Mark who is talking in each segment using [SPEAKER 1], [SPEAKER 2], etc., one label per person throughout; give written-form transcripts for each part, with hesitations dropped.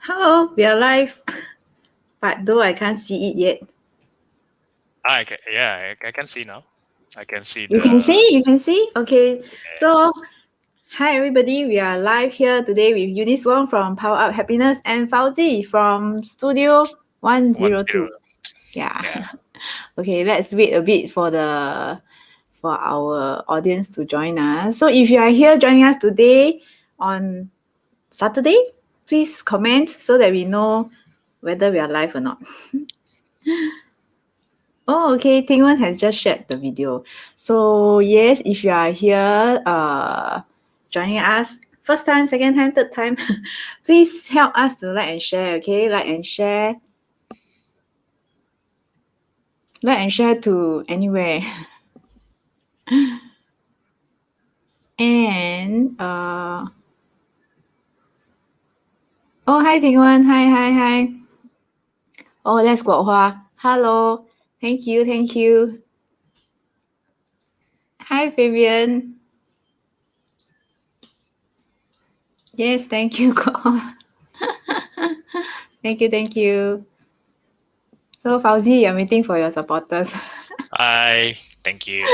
[SPEAKER 1] Hello, we are live, but though I can't see it yet.
[SPEAKER 2] I can see now. I can see.
[SPEAKER 1] You can see? Okay.
[SPEAKER 2] Yes.
[SPEAKER 1] So, hi everybody, we are live here today with Eunice Wong from Power Up Happiness and Fauzi from Studio 102. Yeah. Okay, let's wait a bit for our audience to join us. So if you are here joining us today on Saturday, please comment so that we know whether we are live or not. Oh, okay. Tingwen has just shared the video. So yes, if you are here joining us, first time, second time, third time, please help us to like and share, okay? Like and share. Like and share to anywhere. And oh, hi Tingwen. Hi. Oh, let's go Hua. Hello. Thank you. Hi Fabian. Yes, thank you. Thank you. So Fauzi, I'm waiting for your supporters.
[SPEAKER 2] Hi, thank you.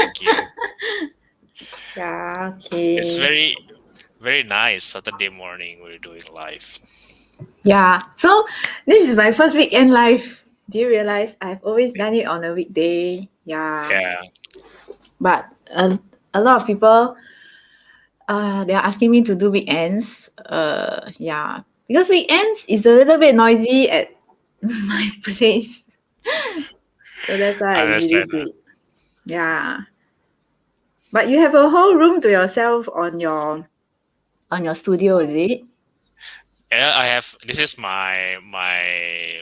[SPEAKER 1] Yeah, okay.
[SPEAKER 2] It's very, very nice Saturday morning we're doing live.
[SPEAKER 1] Yeah, so this is my first weekend live. Do you realize I've always done it on a weekday? Yeah. But a lot of people they are asking me to do weekends. Yeah, because weekends is a little bit noisy at my place. So that's why I usually do it. Yeah. But you have a whole room to yourself on your studio, is it?
[SPEAKER 2] Yeah, I have. This is my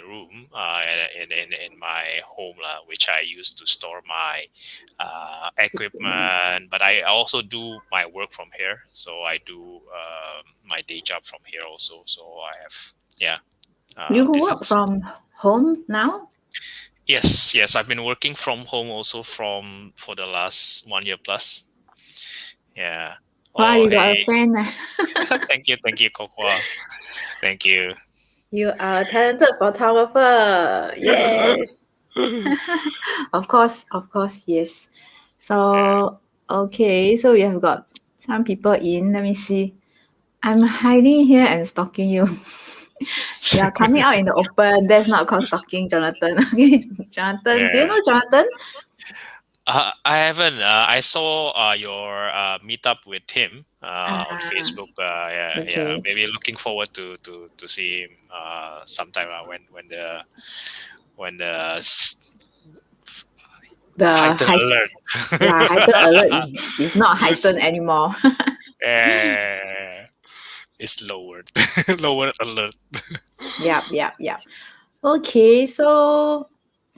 [SPEAKER 2] room in my home, which I use to store my equipment. But I also do my work from here. So I do my day job from here also. So I have
[SPEAKER 1] You work from home now?
[SPEAKER 2] Yes. I've been working from home also for the last 1 year plus. Yeah.
[SPEAKER 1] Wow, you got a friend.
[SPEAKER 2] Thank you, Kokwa. Thank you.
[SPEAKER 1] You are a talented photographer. Yes. Of course, yes. So, okay, so we have got some people in. Let me see. I'm hiding here and stalking you. Yeah, coming out in the open. That's not called stalking, Jonathan. Okay, Jonathan. Do you know Jonathan?
[SPEAKER 2] I haven't. I saw your meetup with him on Facebook.
[SPEAKER 1] Okay.
[SPEAKER 2] Maybe looking forward to see him sometime when the heightened alert.
[SPEAKER 1] Yeah, heightened alert is not heightened anymore.
[SPEAKER 2] It's lowered. Lower alert.
[SPEAKER 1] Yep. Okay, so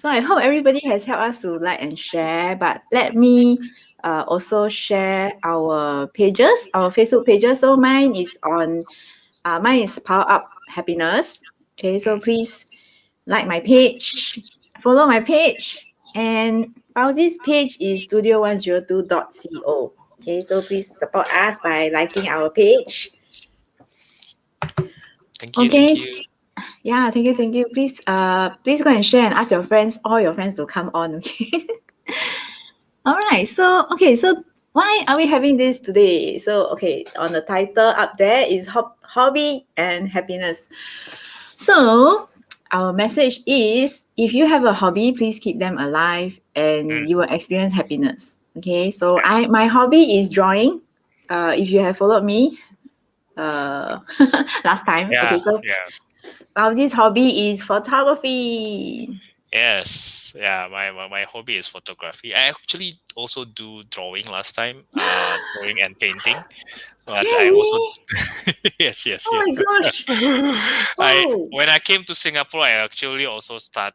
[SPEAKER 1] I hope everybody has helped us to like and share. But let me also share our pages, our Facebook pages. So mine is Power Up Happiness. Okay, so please like my page, follow my page, and Fauzi's page is studio102.co. Okay, so please support us by liking our page.
[SPEAKER 2] Thank you.
[SPEAKER 1] Yeah, thank you. Please go and share and ask all your friends to come on, okay? All right. So why are we having this today? So, okay, on the title up there is hobby and happiness. So, our message is if you have a hobby, please keep them alive and you will experience happiness. Okay? So, my hobby is drawing. If you have followed me last time. Okay, so Fauzi's hobby is photography.
[SPEAKER 2] Yes, yeah. My hobby is photography. I actually also do drawing last time, drawing and painting. But I also
[SPEAKER 1] Really?
[SPEAKER 2] yes, yes,
[SPEAKER 1] Oh
[SPEAKER 2] yes.
[SPEAKER 1] my gosh.
[SPEAKER 2] I
[SPEAKER 1] Oh,
[SPEAKER 2] when I came to Singapore, I actually also start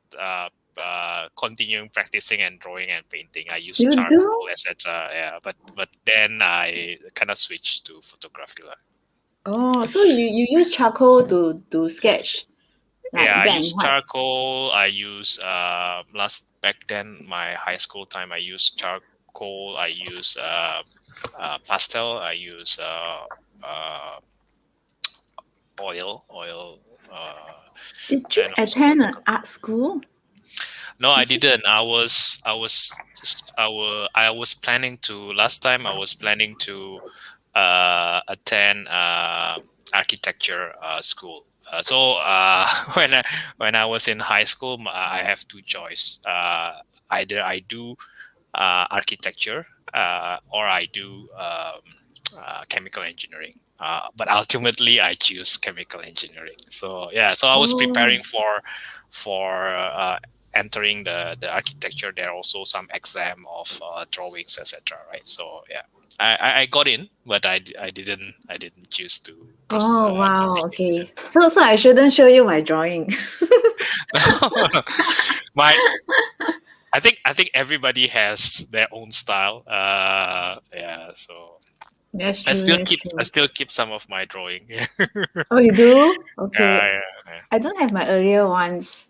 [SPEAKER 2] continuing practicing and drawing and painting. I use
[SPEAKER 1] you do?
[SPEAKER 2] charcoal, etc. Yeah, but then I kind of switched to photography, lah.
[SPEAKER 1] Oh, so you use charcoal to sketch
[SPEAKER 2] Yeah,
[SPEAKER 1] like
[SPEAKER 2] I
[SPEAKER 1] black
[SPEAKER 2] use
[SPEAKER 1] and white.
[SPEAKER 2] charcoal. I use last back then my high school time. I use charcoal. I use pastel. I use oil.
[SPEAKER 1] Did you
[SPEAKER 2] And also
[SPEAKER 1] attend an
[SPEAKER 2] watercolor.
[SPEAKER 1] art school?
[SPEAKER 2] No, I
[SPEAKER 1] Did you?
[SPEAKER 2] didn't. I was planning to last time. I was planning to attend architecture school. When I was in high school, I have two choice. Either I do architecture or I do chemical engineering. But ultimately, I choose chemical engineering. So yeah, so I was
[SPEAKER 1] Oh,
[SPEAKER 2] preparing for entering the architecture. There are also some exam of drawings, etc. Right. So yeah, I got in, but I didn't choose to
[SPEAKER 1] oh wow.
[SPEAKER 2] continue.
[SPEAKER 1] Okay. So I shouldn't show you my drawing.
[SPEAKER 2] My I think everybody has their own style. Yeah, so
[SPEAKER 1] That's
[SPEAKER 2] I
[SPEAKER 1] true.
[SPEAKER 2] still
[SPEAKER 1] That's
[SPEAKER 2] keep I
[SPEAKER 1] true.
[SPEAKER 2] still keep some of my drawing. Yeah,
[SPEAKER 1] Oh, you do? Okay.
[SPEAKER 2] yeah, yeah.
[SPEAKER 1] I don't have my earlier ones.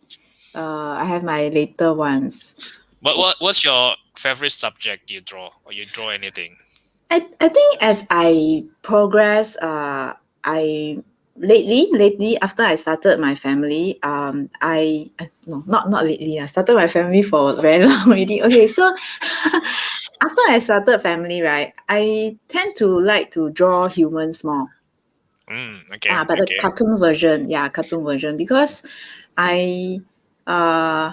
[SPEAKER 1] I have my later ones.
[SPEAKER 2] But what's your favorite subject you draw or you draw anything?
[SPEAKER 1] I think as I progress, I lately after I started my family, no, not lately. I started my family for very long already. Okay, so after I started family, right, I tend to like to draw humans more.
[SPEAKER 2] Okay,
[SPEAKER 1] But the
[SPEAKER 2] okay.
[SPEAKER 1] cartoon version, yeah, cartoon version, because I uh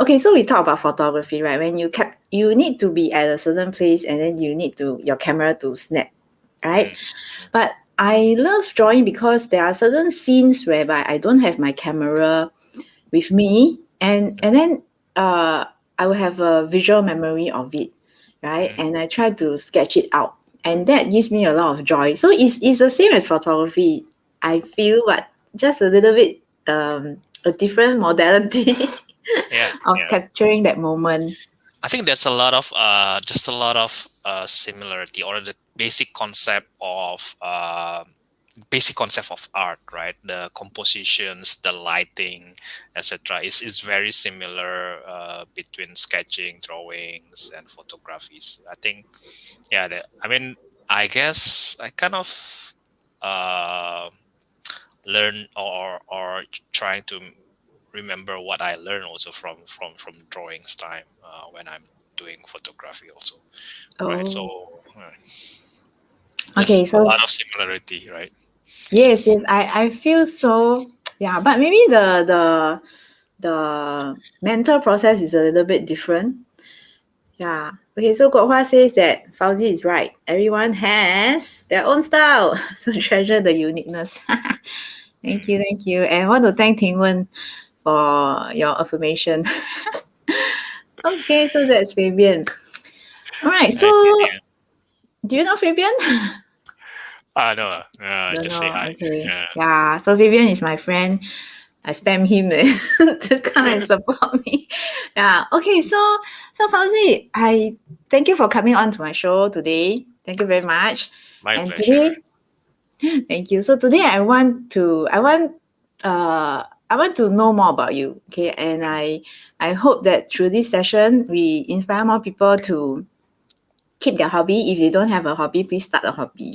[SPEAKER 1] okay, so we talk about photography, right? When you need to be at a certain place, and then you need to your camera to snap, right?
[SPEAKER 2] Mm, mm,
[SPEAKER 1] But I love drawing because there are certain scenes whereby I don't have my camera with me, and then uh I will have a visual memory of it, right?
[SPEAKER 2] mm.
[SPEAKER 1] And I try to sketch it out, and that gives me a lot of joy. So it's the same as photography, I feel, but just a little bit a different modality
[SPEAKER 2] Yeah,
[SPEAKER 1] of
[SPEAKER 2] yeah.
[SPEAKER 1] capturing that moment.
[SPEAKER 2] I think there's a lot of just a lot of similarity or the basic concept of art, right? The compositions, the lighting, etc. is very similar between sketching, drawings, and photographies. I think, yeah. I mean, I guess I kind of uh, learn or trying to remember what I learned also from drawings time when I'm doing photography also, right?
[SPEAKER 1] Oh,
[SPEAKER 2] So
[SPEAKER 1] okay.
[SPEAKER 2] there's a
[SPEAKER 1] So
[SPEAKER 2] lot of similarity, right?
[SPEAKER 1] yes, I feel so. Yeah, but maybe the mental process is a little bit different. Yeah. Okay, so Guohua says that Fauzi is right. Everyone has their own style. So treasure the uniqueness. Thank you,
[SPEAKER 2] Mm.
[SPEAKER 1] thank you. And I want to thank Ting Wen for your affirmation. Okay, so that's Fabian. All right, so
[SPEAKER 2] Nice meeting you.
[SPEAKER 1] do you know Fabian?
[SPEAKER 2] No,
[SPEAKER 1] Don't
[SPEAKER 2] just say
[SPEAKER 1] know.
[SPEAKER 2] hi.
[SPEAKER 1] Okay.
[SPEAKER 2] Yeah.
[SPEAKER 1] Yeah, so Fabian is my friend. I spam him to come and support me. Yeah. Okay. So Fauzi, I thank you for coming on to my show today. Thank you very much.
[SPEAKER 2] My
[SPEAKER 1] And
[SPEAKER 2] pleasure.
[SPEAKER 1] today, thank you. So today I want to know more about you. Okay. And
[SPEAKER 2] Mm,
[SPEAKER 1] I hope that through this session we inspire more people to keep their hobby. If they don't have a hobby, please start a hobby.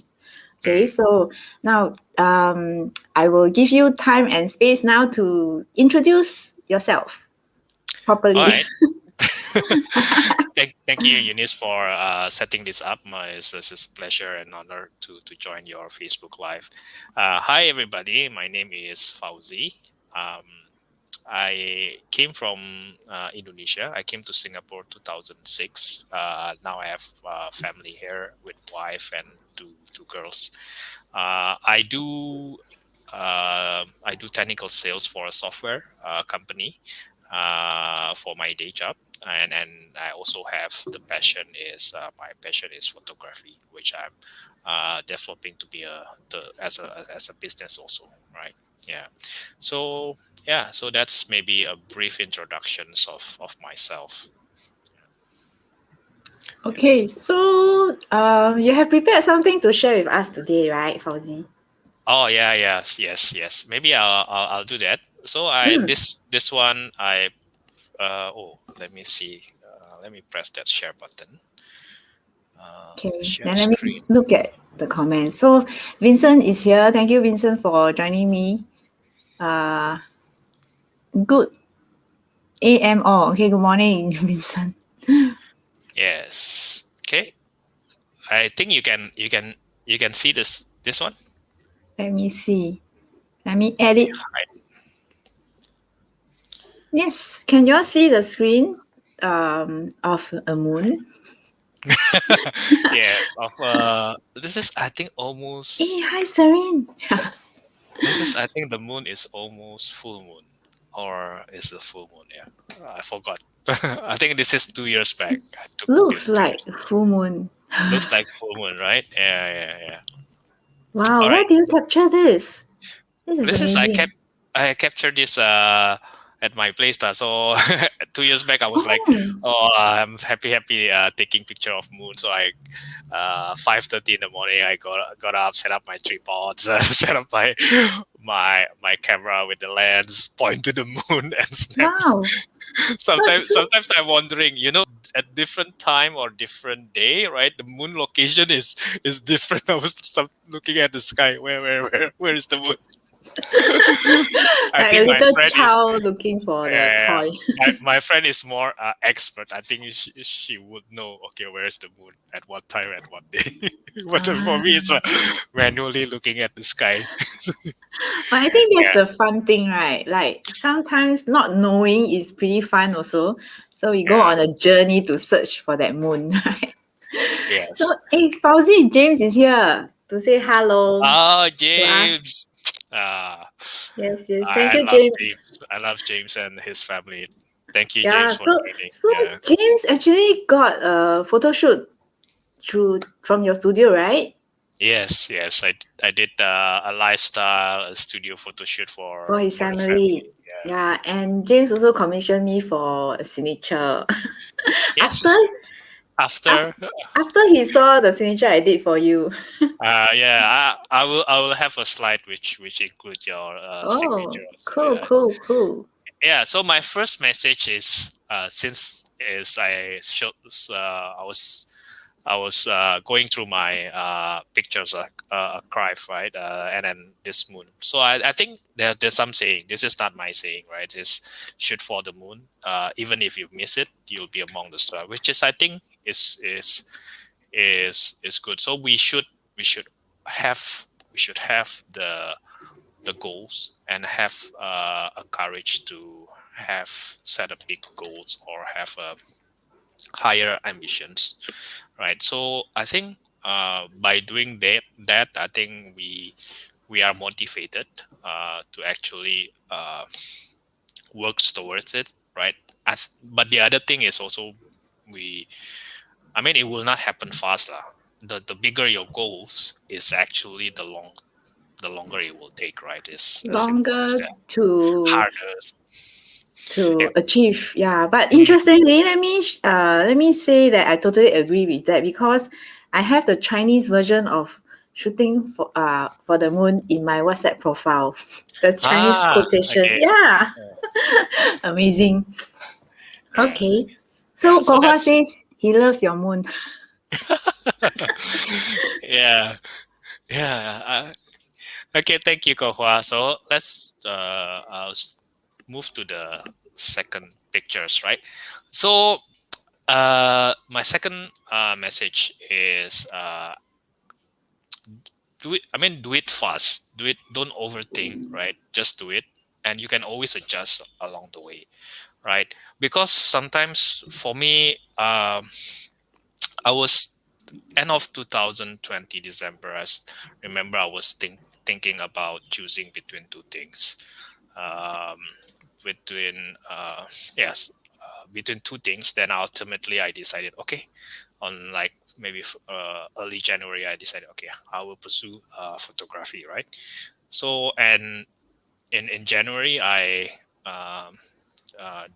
[SPEAKER 1] Okay,
[SPEAKER 2] mm.
[SPEAKER 1] so now I will give you time and space now to introduce yourself
[SPEAKER 2] All
[SPEAKER 1] properly.
[SPEAKER 2] right. Thank you, Eunice, for setting this up. It's a pleasure and honor to join your Facebook Live. Hi, everybody. My name is Fauzi. Um, I came from Indonesia. I came to Singapore 2006. Now I have family here with wife and two girls. I do I do technical sales for a software company for my day job, and I also have the passion is my passion is photography, which I'm developing to be as a business also, right? Yeah. So yeah, so that's maybe a brief introductions of myself.
[SPEAKER 1] Okay, so you have prepared something to share with us today, right, Fauzi?
[SPEAKER 2] Oh yeah, yes. Maybe I'll do that. So
[SPEAKER 1] Mm.
[SPEAKER 2] this one let me see. Let me press that share button.
[SPEAKER 1] Okay,
[SPEAKER 2] Share
[SPEAKER 1] then let me
[SPEAKER 2] screen.
[SPEAKER 1] look at the comments. So Vincent is here. Thank you, Vincent, for joining me. Good AM all. Okay, good morning, Vincent.
[SPEAKER 2] Yes. Okay. I think you can see this one.
[SPEAKER 1] Let me see. Let me edit. Yes, can you all see the screen of a moon?
[SPEAKER 2] Yes. Of this is I think
[SPEAKER 1] Hey,
[SPEAKER 2] almost
[SPEAKER 1] hi, Serene.
[SPEAKER 2] this is I think the moon is almost full moon, or is the full moon? Yeah, I forgot. I think this is 2 years back. I took
[SPEAKER 1] Looks
[SPEAKER 2] this 2
[SPEAKER 1] like
[SPEAKER 2] years.
[SPEAKER 1] full moon.
[SPEAKER 2] Looks like full moon, right? Yeah.
[SPEAKER 1] Wow,
[SPEAKER 2] All
[SPEAKER 1] where
[SPEAKER 2] right.
[SPEAKER 1] do you capture this? This is
[SPEAKER 2] This is
[SPEAKER 1] amazing.
[SPEAKER 2] I captured this at my place lah. So 2 years back I was like,
[SPEAKER 1] Oh,
[SPEAKER 2] oh, I'm happy taking picture of moon. So I 5:30 in the morning I got up, set up my tripods, set up my camera with the lens, point to the moon and snap.
[SPEAKER 1] wow. So
[SPEAKER 2] Sometimes I'm wondering, at different time or different day, right? The moon location is different. I was looking at the sky. Where is the moon? I
[SPEAKER 1] like a
[SPEAKER 2] think my
[SPEAKER 1] little
[SPEAKER 2] friend is
[SPEAKER 1] child looking for the
[SPEAKER 2] yeah,
[SPEAKER 1] toy.
[SPEAKER 2] my friend is more expert. I think she would know. Okay, where's the moon at what time at what day? But for me, it's
[SPEAKER 1] Ah.
[SPEAKER 2] manually looking at the sky.
[SPEAKER 1] But I think that's
[SPEAKER 2] Yeah.
[SPEAKER 1] the fun thing, right? Like sometimes not knowing is pretty fun also. So we go
[SPEAKER 2] Yeah.
[SPEAKER 1] on a journey to search for that moon, right? So,
[SPEAKER 2] Yes.
[SPEAKER 1] hey, Fauzi, James is here to say hello
[SPEAKER 2] Oh,
[SPEAKER 1] to us.
[SPEAKER 2] James. Ah,
[SPEAKER 1] Yes, yes. Thank
[SPEAKER 2] I
[SPEAKER 1] you,
[SPEAKER 2] love
[SPEAKER 1] James.
[SPEAKER 2] James. I love James and his family. Thank you, James,
[SPEAKER 1] Yeah,
[SPEAKER 2] for
[SPEAKER 1] so
[SPEAKER 2] joining.
[SPEAKER 1] so
[SPEAKER 2] Yeah.
[SPEAKER 1] James actually got a photo shoot from your studio, right?
[SPEAKER 2] Yes. I did a lifestyle a studio photo shoot
[SPEAKER 1] For his
[SPEAKER 2] for his family.
[SPEAKER 1] family.
[SPEAKER 2] Yeah.
[SPEAKER 1] Yeah, and James also commissioned me for a signature. after
[SPEAKER 2] Yes.
[SPEAKER 1] af-
[SPEAKER 2] After
[SPEAKER 1] after he saw the signature I did for you.
[SPEAKER 2] yeah, I will have a slide which include your
[SPEAKER 1] Oh,
[SPEAKER 2] signature also.
[SPEAKER 1] cool,
[SPEAKER 2] Yeah.
[SPEAKER 1] cool, cool.
[SPEAKER 2] Yeah. So my first message is since is I was going through my pictures archive, right? And then this moon. So I think there's some saying. This is not my saying, right? It's shoot for the moon. Even if you miss it, you'll be among the stars, which is I think is good. So we should have we should have the goals and have a courage to have set a big goals or have a higher ambitions, right? So I think by doing that I think we are motivated to actually work towards it, right? But the other thing is also we I mean, it will not happen fast lah. The bigger your goals is actually the longer it will take, right? It's as simple as
[SPEAKER 1] Longer
[SPEAKER 2] that.
[SPEAKER 1] to
[SPEAKER 2] Harder. Yeah.
[SPEAKER 1] achieve. Yeah, but
[SPEAKER 2] Mm.
[SPEAKER 1] interestingly, let me say that I totally agree with that because I have the Chinese version of shooting for the moon in my WhatsApp profile. The Chinese
[SPEAKER 2] Ah,
[SPEAKER 1] quotation.
[SPEAKER 2] okay.
[SPEAKER 1] Yeah,
[SPEAKER 2] Yeah.
[SPEAKER 1] amazing.
[SPEAKER 2] Yeah.
[SPEAKER 1] Okay.
[SPEAKER 2] Yeah.
[SPEAKER 1] So
[SPEAKER 2] So
[SPEAKER 1] Kohua
[SPEAKER 2] that's
[SPEAKER 1] says he loves your moon.
[SPEAKER 2] yeah. Yeah. Okay. Thank you, Kohua. So let's move to the second pictures, right? So my second message is do it. I mean, do it fast. Do it. Don't overthink. Right. Just do it, and you can always adjust along the way. Right. Because sometimes for me, I was end of 2020 December. Remember I was thinking about choosing between two things. Um, between between two things, then ultimately I decided, okay, on like maybe early January, I decided, okay, I will pursue photography, right? So, and in January, I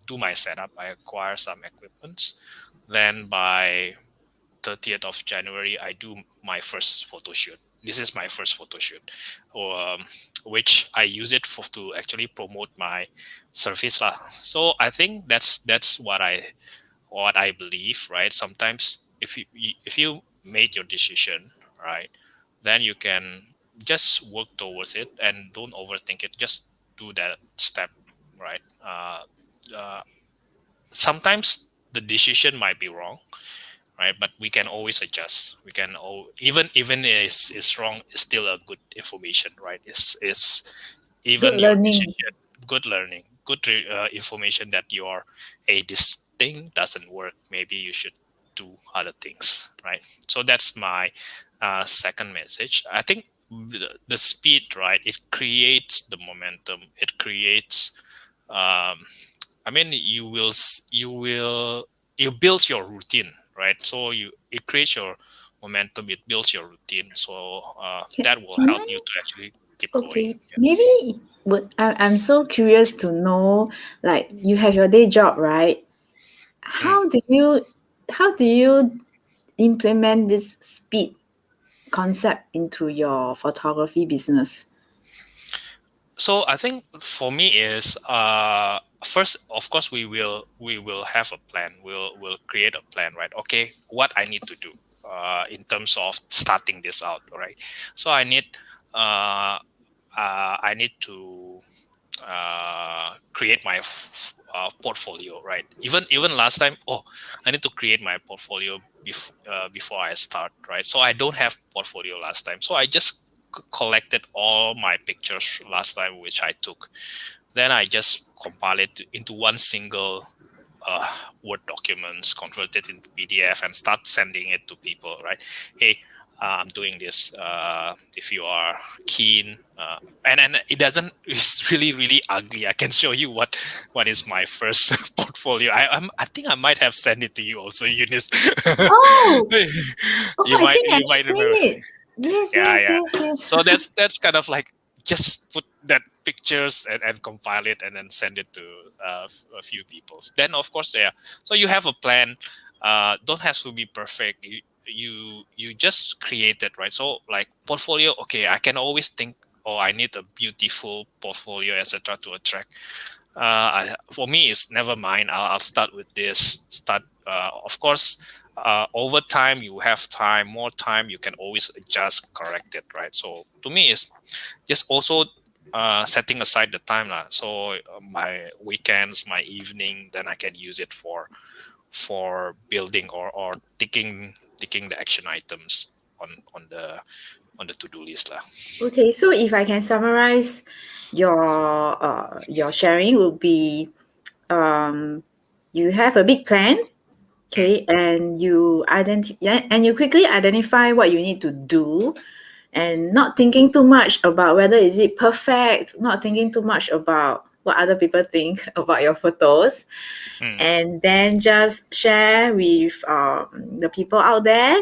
[SPEAKER 2] do my setup. I acquire some equipment. Then by 30th of January, I do my first photo shoot. This is my first photo shoot, which I use it for to actually promote my service lah. So I think that's what I believe, right? Sometimes if you made your decision, right, then you can just work towards it and don't overthink it. Just do that step, right? Uh, Sometimes the decision might be wrong, right? But we can always adjust. We can even is wrong, is still a good information, right? Is
[SPEAKER 1] Good
[SPEAKER 2] even your
[SPEAKER 1] learning.
[SPEAKER 2] decision good learning, good information that your this thing doesn't work. Maybe you should do other things, right? So that's my second message. I think the speed, right? It creates the momentum. It creates. I mean, you build your routine, right? So it creates your momentum. It builds your routine. So that will
[SPEAKER 1] Can
[SPEAKER 2] help
[SPEAKER 1] I?
[SPEAKER 2] you to actually keep going.
[SPEAKER 1] Okay, maybe. I'm so curious to know. Like, you have your day job, right?
[SPEAKER 2] Mm.
[SPEAKER 1] How do you implement this speed concept into your photography business?
[SPEAKER 2] So I think for me is first, of course, we will have a plan. We'll create a plan, right? Okay, what I need to do in terms of starting this out, right? So uh, I need to create my portfolio, right? Even last time, oh, I need to create my portfolio before I start, right? So I don't have portfolio last time, so I just collected all my pictures last time which I took. Then I just compile it into one single uh, Word documents, convert it into PDF, and start sending it to people. Right? Hey, I'm doing this. If you are keen, and it doesn't. It's really ugly. I can show you what is my first portfolio. I think I might have sent it to you also, Eunice.
[SPEAKER 1] Oh, oh,
[SPEAKER 2] you
[SPEAKER 1] I
[SPEAKER 2] might
[SPEAKER 1] think
[SPEAKER 2] you
[SPEAKER 1] I've
[SPEAKER 2] might
[SPEAKER 1] seen
[SPEAKER 2] remember.
[SPEAKER 1] it. Yes,
[SPEAKER 2] Yeah,
[SPEAKER 1] yes,
[SPEAKER 2] yeah.
[SPEAKER 1] yes, yes.
[SPEAKER 2] So that's kind of like just put that pictures and compile it and then send it to a few people. Then of course, yeah. So you have a plan. Don't have to be perfect. You just create it, right? So like portfolio. Okay, I can always think. Oh, I need a beautiful portfolio, etc., to attract. For me, it's never mind. I'll start with this. Start. Of course, over time you have time, more time. You can always adjust, correct it, right? So to me, it's just also setting aside the time lah. So my weekends, my evening, then I can use it for building or ticking the action items on the to do list lah.
[SPEAKER 1] Okay, so if I can summarize your sharing would be, um, you have a big plan,
[SPEAKER 2] Mm,
[SPEAKER 1] okay, and you quickly identify what you need to do, and not thinking too much about whether is it perfect, not thinking too much about what other people think about your photos,
[SPEAKER 2] mm,
[SPEAKER 1] and then just share with the people out there,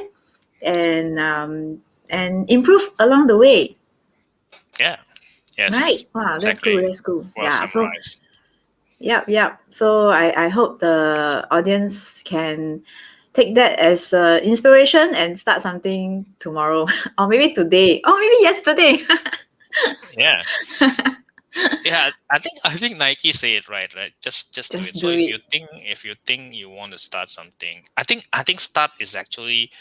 [SPEAKER 1] and improve along the way.
[SPEAKER 2] yeah.
[SPEAKER 1] Right.
[SPEAKER 2] Yes.
[SPEAKER 1] Wow, that's cool.
[SPEAKER 2] Exactly.
[SPEAKER 1] That's cool.
[SPEAKER 2] Well
[SPEAKER 1] Yeah. So,
[SPEAKER 2] summarized.
[SPEAKER 1] yep, yep. So I hope the audience can take that as inspiration and start something tomorrow, or maybe today, or maybe yesterday.
[SPEAKER 2] Yeah. Yeah, I think Nike say it right, right? Just do
[SPEAKER 1] Just
[SPEAKER 2] it. So
[SPEAKER 1] do
[SPEAKER 2] if
[SPEAKER 1] it.
[SPEAKER 2] you think you want to start something, I think start is actually,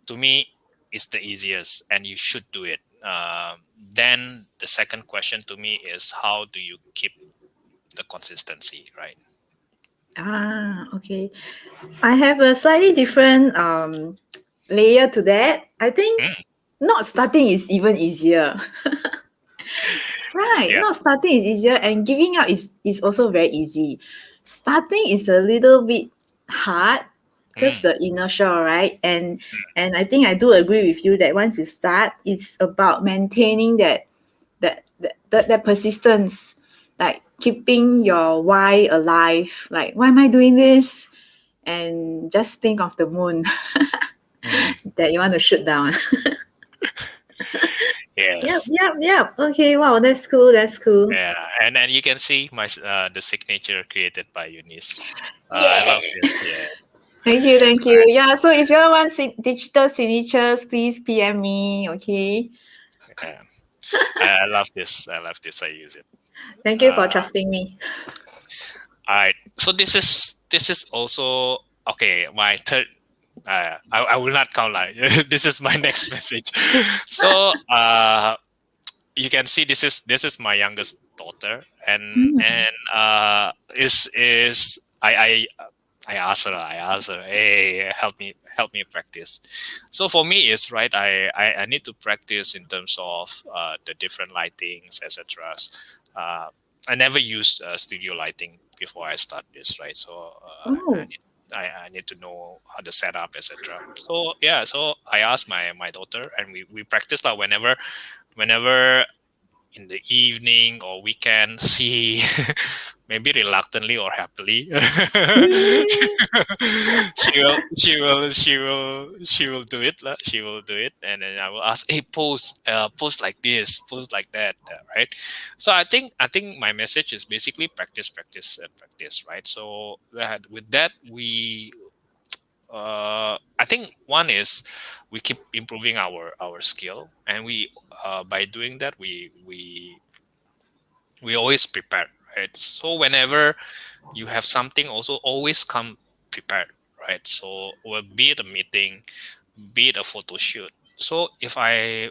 [SPEAKER 2] to me, is the easiest, and you should do it. Then the second question to me is, how do you keep the consistency, right?
[SPEAKER 1] Ah, okay. I have a slightly different layer to that. I think
[SPEAKER 2] Mm,
[SPEAKER 1] not starting is even easier. Right.
[SPEAKER 2] yeah.
[SPEAKER 1] Not starting is easier, and giving up is also very easy. Starting is a little bit hard because
[SPEAKER 2] Mm,
[SPEAKER 1] the inertia, right? And I think I do agree with you that once you start, it's about maintaining that that persistence, like keeping your why alive. Like, why am I doing this? And just think of the moon
[SPEAKER 2] Mm.
[SPEAKER 1] that you want to shoot down. Yep,
[SPEAKER 2] Yes.
[SPEAKER 1] yep, yep. Okay, wow, that's cool. That's cool.
[SPEAKER 2] Yeah, and then you can see my the signature created by Eunice. I
[SPEAKER 1] Yeah.
[SPEAKER 2] love this. Yeah.
[SPEAKER 1] Thank you, thank
[SPEAKER 2] All
[SPEAKER 1] you.
[SPEAKER 2] right.
[SPEAKER 1] Yeah, so if you all want digital signatures, please PM me. Okay.
[SPEAKER 2] Yeah. I love this. I love this. I use it.
[SPEAKER 1] Thank you for
[SPEAKER 2] Uh,
[SPEAKER 1] trusting me.
[SPEAKER 2] all right. So this is also okay. My third. I will not count like this is my next message. So you can see this is my youngest daughter,
[SPEAKER 1] Mm.
[SPEAKER 2] and is I asked her, hey, help me practice. So for me, it's right. I need to practice in terms of the different lightings, etc. Uh, I never used studio lighting before I start this, right? So
[SPEAKER 1] Oh.
[SPEAKER 2] I need to know how to set up, etc. So yeah, so I asked my daughter, and we practice like whenever in the evening or weekend, see maybe reluctantly or happily she will do it she will do it, and then I will ask, hey, post like this, post like that, right? So I think my message is basically practice, practice, and practice, right? So with that, I think one is we keep improving our skill, and by doing that we always prepare, right? So whenever you have something, also always come prepared, right? So be it a meeting, be it a photo shoot. So if I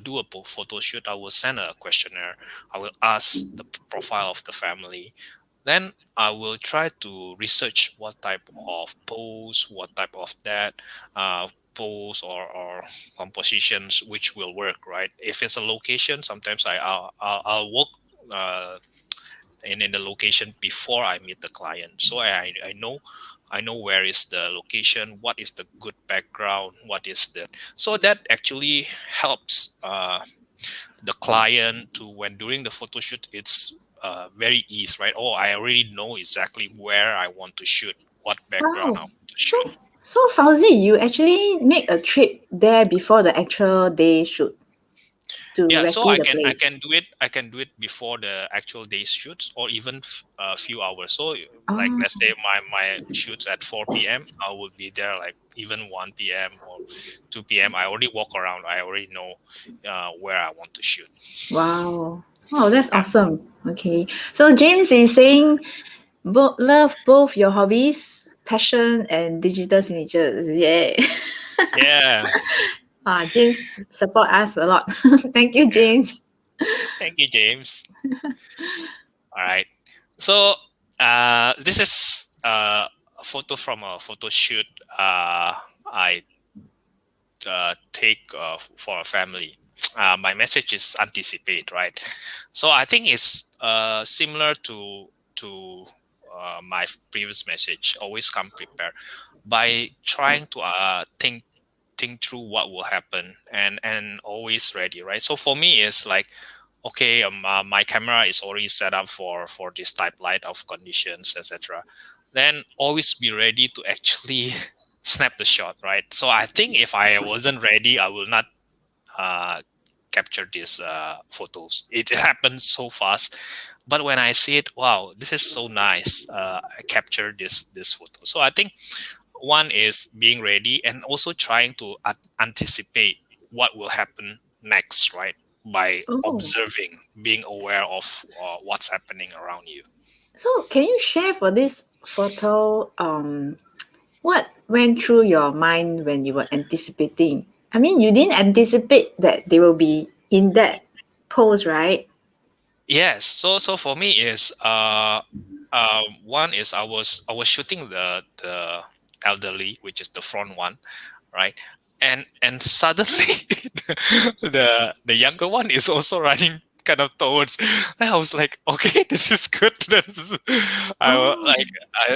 [SPEAKER 2] do a photo shoot, I will send a questionnaire. I will ask the profile of the family. Then I will try to research what type of pose, what type of that pose or compositions which will work, right? If it's a location, sometimes I'll work uh, in the location before I meet the client. So I know where is the location, what is the good background, what is the so that actually helps the client to when doing the photo shoot. It's very easy, right? Oh, I already know exactly where I want to shoot, what background I
[SPEAKER 1] Wow.
[SPEAKER 2] want to
[SPEAKER 1] So
[SPEAKER 2] shoot.
[SPEAKER 1] so Fauzi, you actually make a trip there before the actual day shoot to
[SPEAKER 2] Yeah, so
[SPEAKER 1] recce
[SPEAKER 2] I
[SPEAKER 1] the
[SPEAKER 2] can I
[SPEAKER 1] place.
[SPEAKER 2] can do it. I can do it before the actual day shoots, or even a few hours. So like
[SPEAKER 1] Oh,
[SPEAKER 2] let's say my shoots at 4 p.m. I will be there like even 1 p.m. or 2 p.m. I already walk around. I already know where I want to shoot.
[SPEAKER 1] wow. Wow, that's
[SPEAKER 2] Yeah,
[SPEAKER 1] awesome. Okay. So James is saying love both your hobbies, passion, and digital signatures. Yeah.
[SPEAKER 2] yeah,
[SPEAKER 1] James support us a lot. Thank you,
[SPEAKER 2] yeah.
[SPEAKER 1] James.
[SPEAKER 2] Thank you, James. All right. So this is a photo from a photo shoot I take for a family. My message is anticipate, right? So I think it's similar to my previous message. Always come prepared by trying to think through what will happen, and always ready, right? So for me, it's like, okay, my camera is already set up for this type light of conditions, etc. Then always be ready to actually snap the shot, right? So I think if I wasn't ready, I will not uh, capture these photos. It happens so fast, but when I see it, wow, this is so nice. I captured this photo. So I think one is being ready, and also trying to anticipate what will happen next, right? By
[SPEAKER 1] Oh,
[SPEAKER 2] observing, being aware of what's happening around you.
[SPEAKER 1] so can you share for this photo? What went through your mind when you were anticipating? I mean, you didn't anticipate that they will be in that pose, right?
[SPEAKER 2] Yes. So for me is one is I was shooting the elderly, which is the front one, right? And suddenly the younger one is also running kind of towards. And I was like, okay, this is good. This is,
[SPEAKER 1] Oh,
[SPEAKER 2] like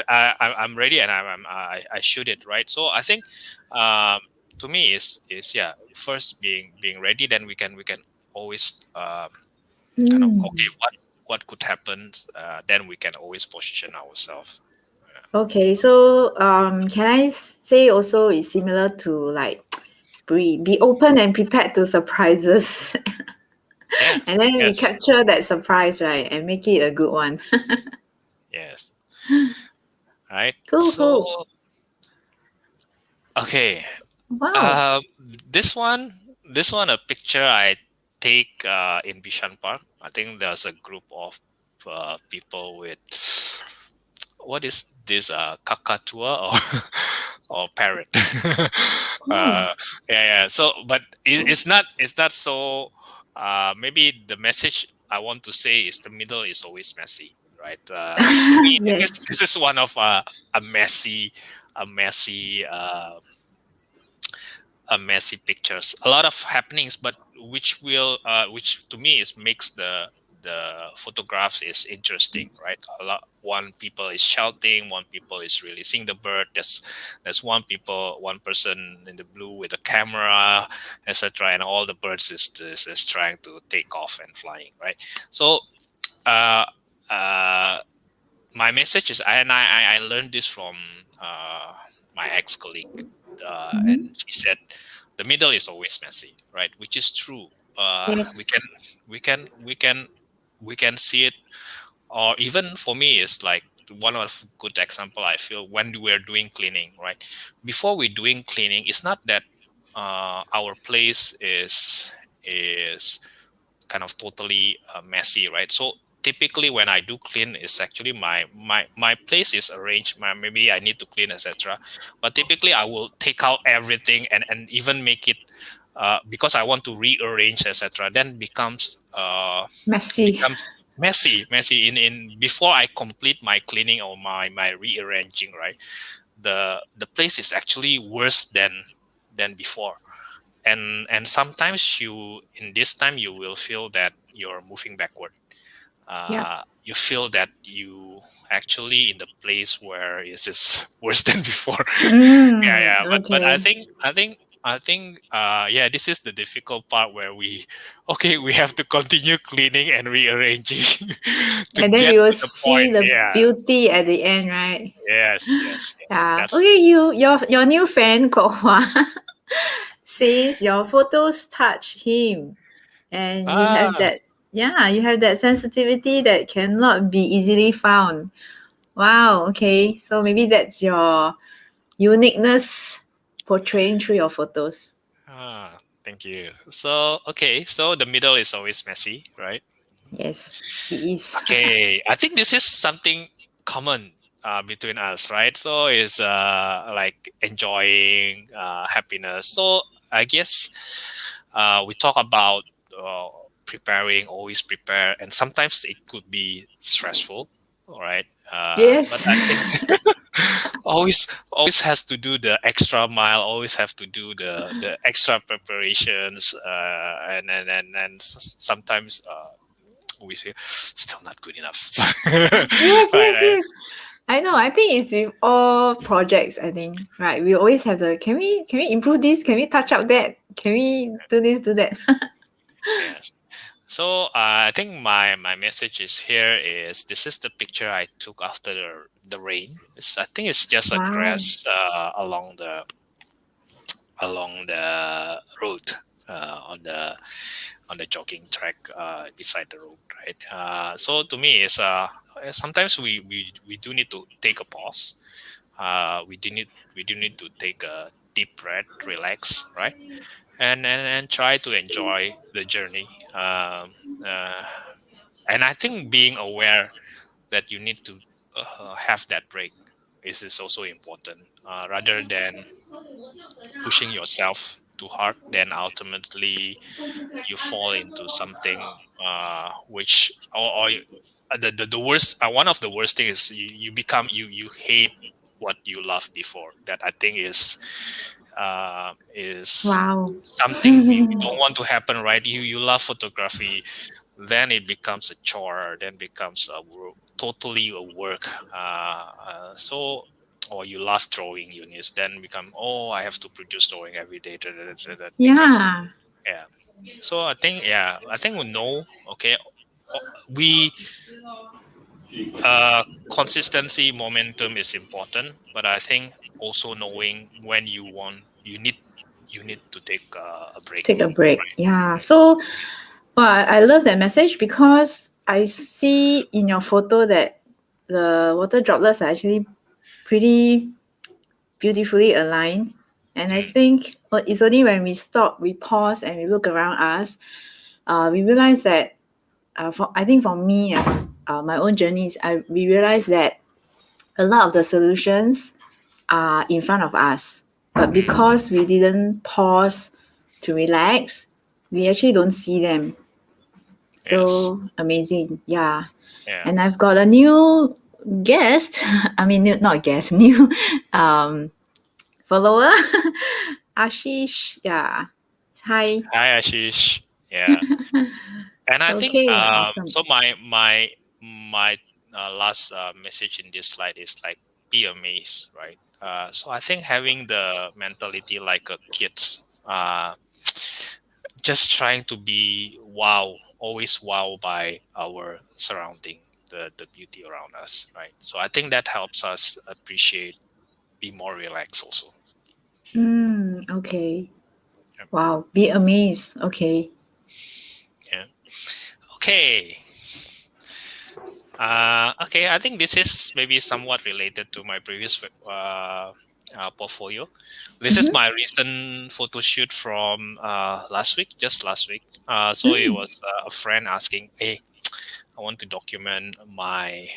[SPEAKER 2] I'm ready, and I shoot it, right. So I think um to me is yeah, first being ready, then we can always kind of,
[SPEAKER 1] Mm.
[SPEAKER 2] okay, what could happen, then we can always position ourselves.
[SPEAKER 1] Okay, so can I say also it's similar to like be open and prepared to surprises,
[SPEAKER 2] Yeah.
[SPEAKER 1] and then we
[SPEAKER 2] Yes.
[SPEAKER 1] capture that surprise, right, and make it a good one.
[SPEAKER 2] Yes. Right.
[SPEAKER 1] Cool,
[SPEAKER 2] So
[SPEAKER 1] cool.
[SPEAKER 2] okay,
[SPEAKER 1] Wow.
[SPEAKER 2] uh, this one a picture I take in Bishan Park. I think there's a group of people with, what is this, kakatua or or parrot.
[SPEAKER 1] Oh.
[SPEAKER 2] Yeah, so but it's not so, maybe the message I want to say is the middle is always messy, right? To me, this is
[SPEAKER 1] Yes.
[SPEAKER 2] this is one of a messy a messy pictures, a lot of happenings, but which to me is makes the photographs is interesting, right? A lot, one people is shouting, one people is releasing the bird, there's one person in the blue with a camera, etc., and all the birds is trying to take off and flying, right? So uh uh my message is, I learned this from my ex-colleague, and
[SPEAKER 1] Mhm.
[SPEAKER 2] she said the middle is always messy, right? Which is true. We can
[SPEAKER 1] Yes.
[SPEAKER 2] we can we can we can see it, or even for me, it's like one of good example. I feel when we're doing cleaning, right? Before we're doing cleaning, it's not that our place is kind of totally messy, right? So typically when I do clean, it's actually my place is arranged. Maybe I need to clean, etc. But typically I will take out everything and even make it, because I want to rearrange, etc. Then
[SPEAKER 1] Messy.
[SPEAKER 2] becomes messy in before I complete my cleaning or my rearranging, right? The place is actually worse than before, and sometimes you in this time you will feel that you're moving backward.
[SPEAKER 1] Yep.
[SPEAKER 2] You feel that you actually in the place where it is worse than before. Yeah, but
[SPEAKER 1] Okay.
[SPEAKER 2] I think yeah, this is the difficult part where we have to continue cleaning and rearranging to
[SPEAKER 1] And then
[SPEAKER 2] get
[SPEAKER 1] we will
[SPEAKER 2] to the point.
[SPEAKER 1] see the
[SPEAKER 2] Yeah.
[SPEAKER 1] beauty at the end, right?
[SPEAKER 2] Yes,
[SPEAKER 1] Yeah.
[SPEAKER 2] that's
[SPEAKER 1] Okay, your new friend Kok Hua says your photos touch him, and you have
[SPEAKER 2] ah
[SPEAKER 1] that. Yeah, you have that sensitivity that cannot be easily found. Wow. Okay, so maybe that's your uniqueness portraying through your photos.
[SPEAKER 2] Thank you. So okay, so the middle is always messy, right?
[SPEAKER 1] Yes, it is.
[SPEAKER 2] Okay, I think this is something common between us, right? So it's like enjoying happiness. So I guess we talk about preparing, always prepare, and sometimes it could be stressful, all right? But
[SPEAKER 1] Yes.
[SPEAKER 2] I think always has to do the extra mile, always have to do the extra preparations, and sometimes we say still not good enough.
[SPEAKER 1] Yes,
[SPEAKER 2] Right,
[SPEAKER 1] yes,
[SPEAKER 2] right.
[SPEAKER 1] yes. I know. I think it's with all projects. I think right. We always have the can we improve this? Can we touch up that? Can we do this? Do that?
[SPEAKER 2] Yes. So I think my message is here is this is the picture I took after the rain. I think it's just a
[SPEAKER 1] Wow.
[SPEAKER 2] grass along the road, on the jogging track beside the road, right? So to me, it's sometimes we do need to take a pause. We do need to take a deep breath, relax, right? And try to enjoy the journey. Uh, and I think being aware that you need to have that break is also important, rather than pushing yourself too hard. Then ultimately you fall into something which or the worst, one of the worst things is you become you hate what you loved before. That I think is
[SPEAKER 1] Wow.
[SPEAKER 2] something we don't want to happen, right? You love photography, then it becomes a chore, then becomes totally a work. So or you love drawing, Eunice, then become, oh, I have to produce drawing every day. That become,
[SPEAKER 1] Yeah.
[SPEAKER 2] yeah. So I think, yeah, I think we know. Okay, we consistency, momentum is important, but I think also knowing when you need to take a break.
[SPEAKER 1] Take a break. Yeah. So, well, I love that message because I see in your photo that the water droplets are actually pretty beautifully aligned. And I think it's only when we stop, we pause, and we look around us, we realize that, I think for me, as my own journeys, we realize that a lot of the solutions are in front of us. But because we didn't pause to relax, we actually don't see them.
[SPEAKER 2] Yes.
[SPEAKER 1] So amazing. Yeah.
[SPEAKER 2] Yeah.
[SPEAKER 1] And I've got a new guest. I mean, not guest, new follower. Ashish. Yeah. Hi.
[SPEAKER 2] Hi, Ashish. Yeah. And I think
[SPEAKER 1] Okay. Awesome.
[SPEAKER 2] so. My last message in this slide is like be amazed, right? So I think having the mentality like a kids, just trying to be wow, always wow by our surrounding, the beauty around us, right? So I think that helps us appreciate, be more relaxed also.
[SPEAKER 1] Okay.
[SPEAKER 2] Yep.
[SPEAKER 1] Wow. Be amazed. Okay.
[SPEAKER 2] Yeah. Okay. Okay, I think this is maybe somewhat related to my previous portfolio. This is my recent photo shoot from last week, just last week. So it was a friend asking, "Hey, I want to document my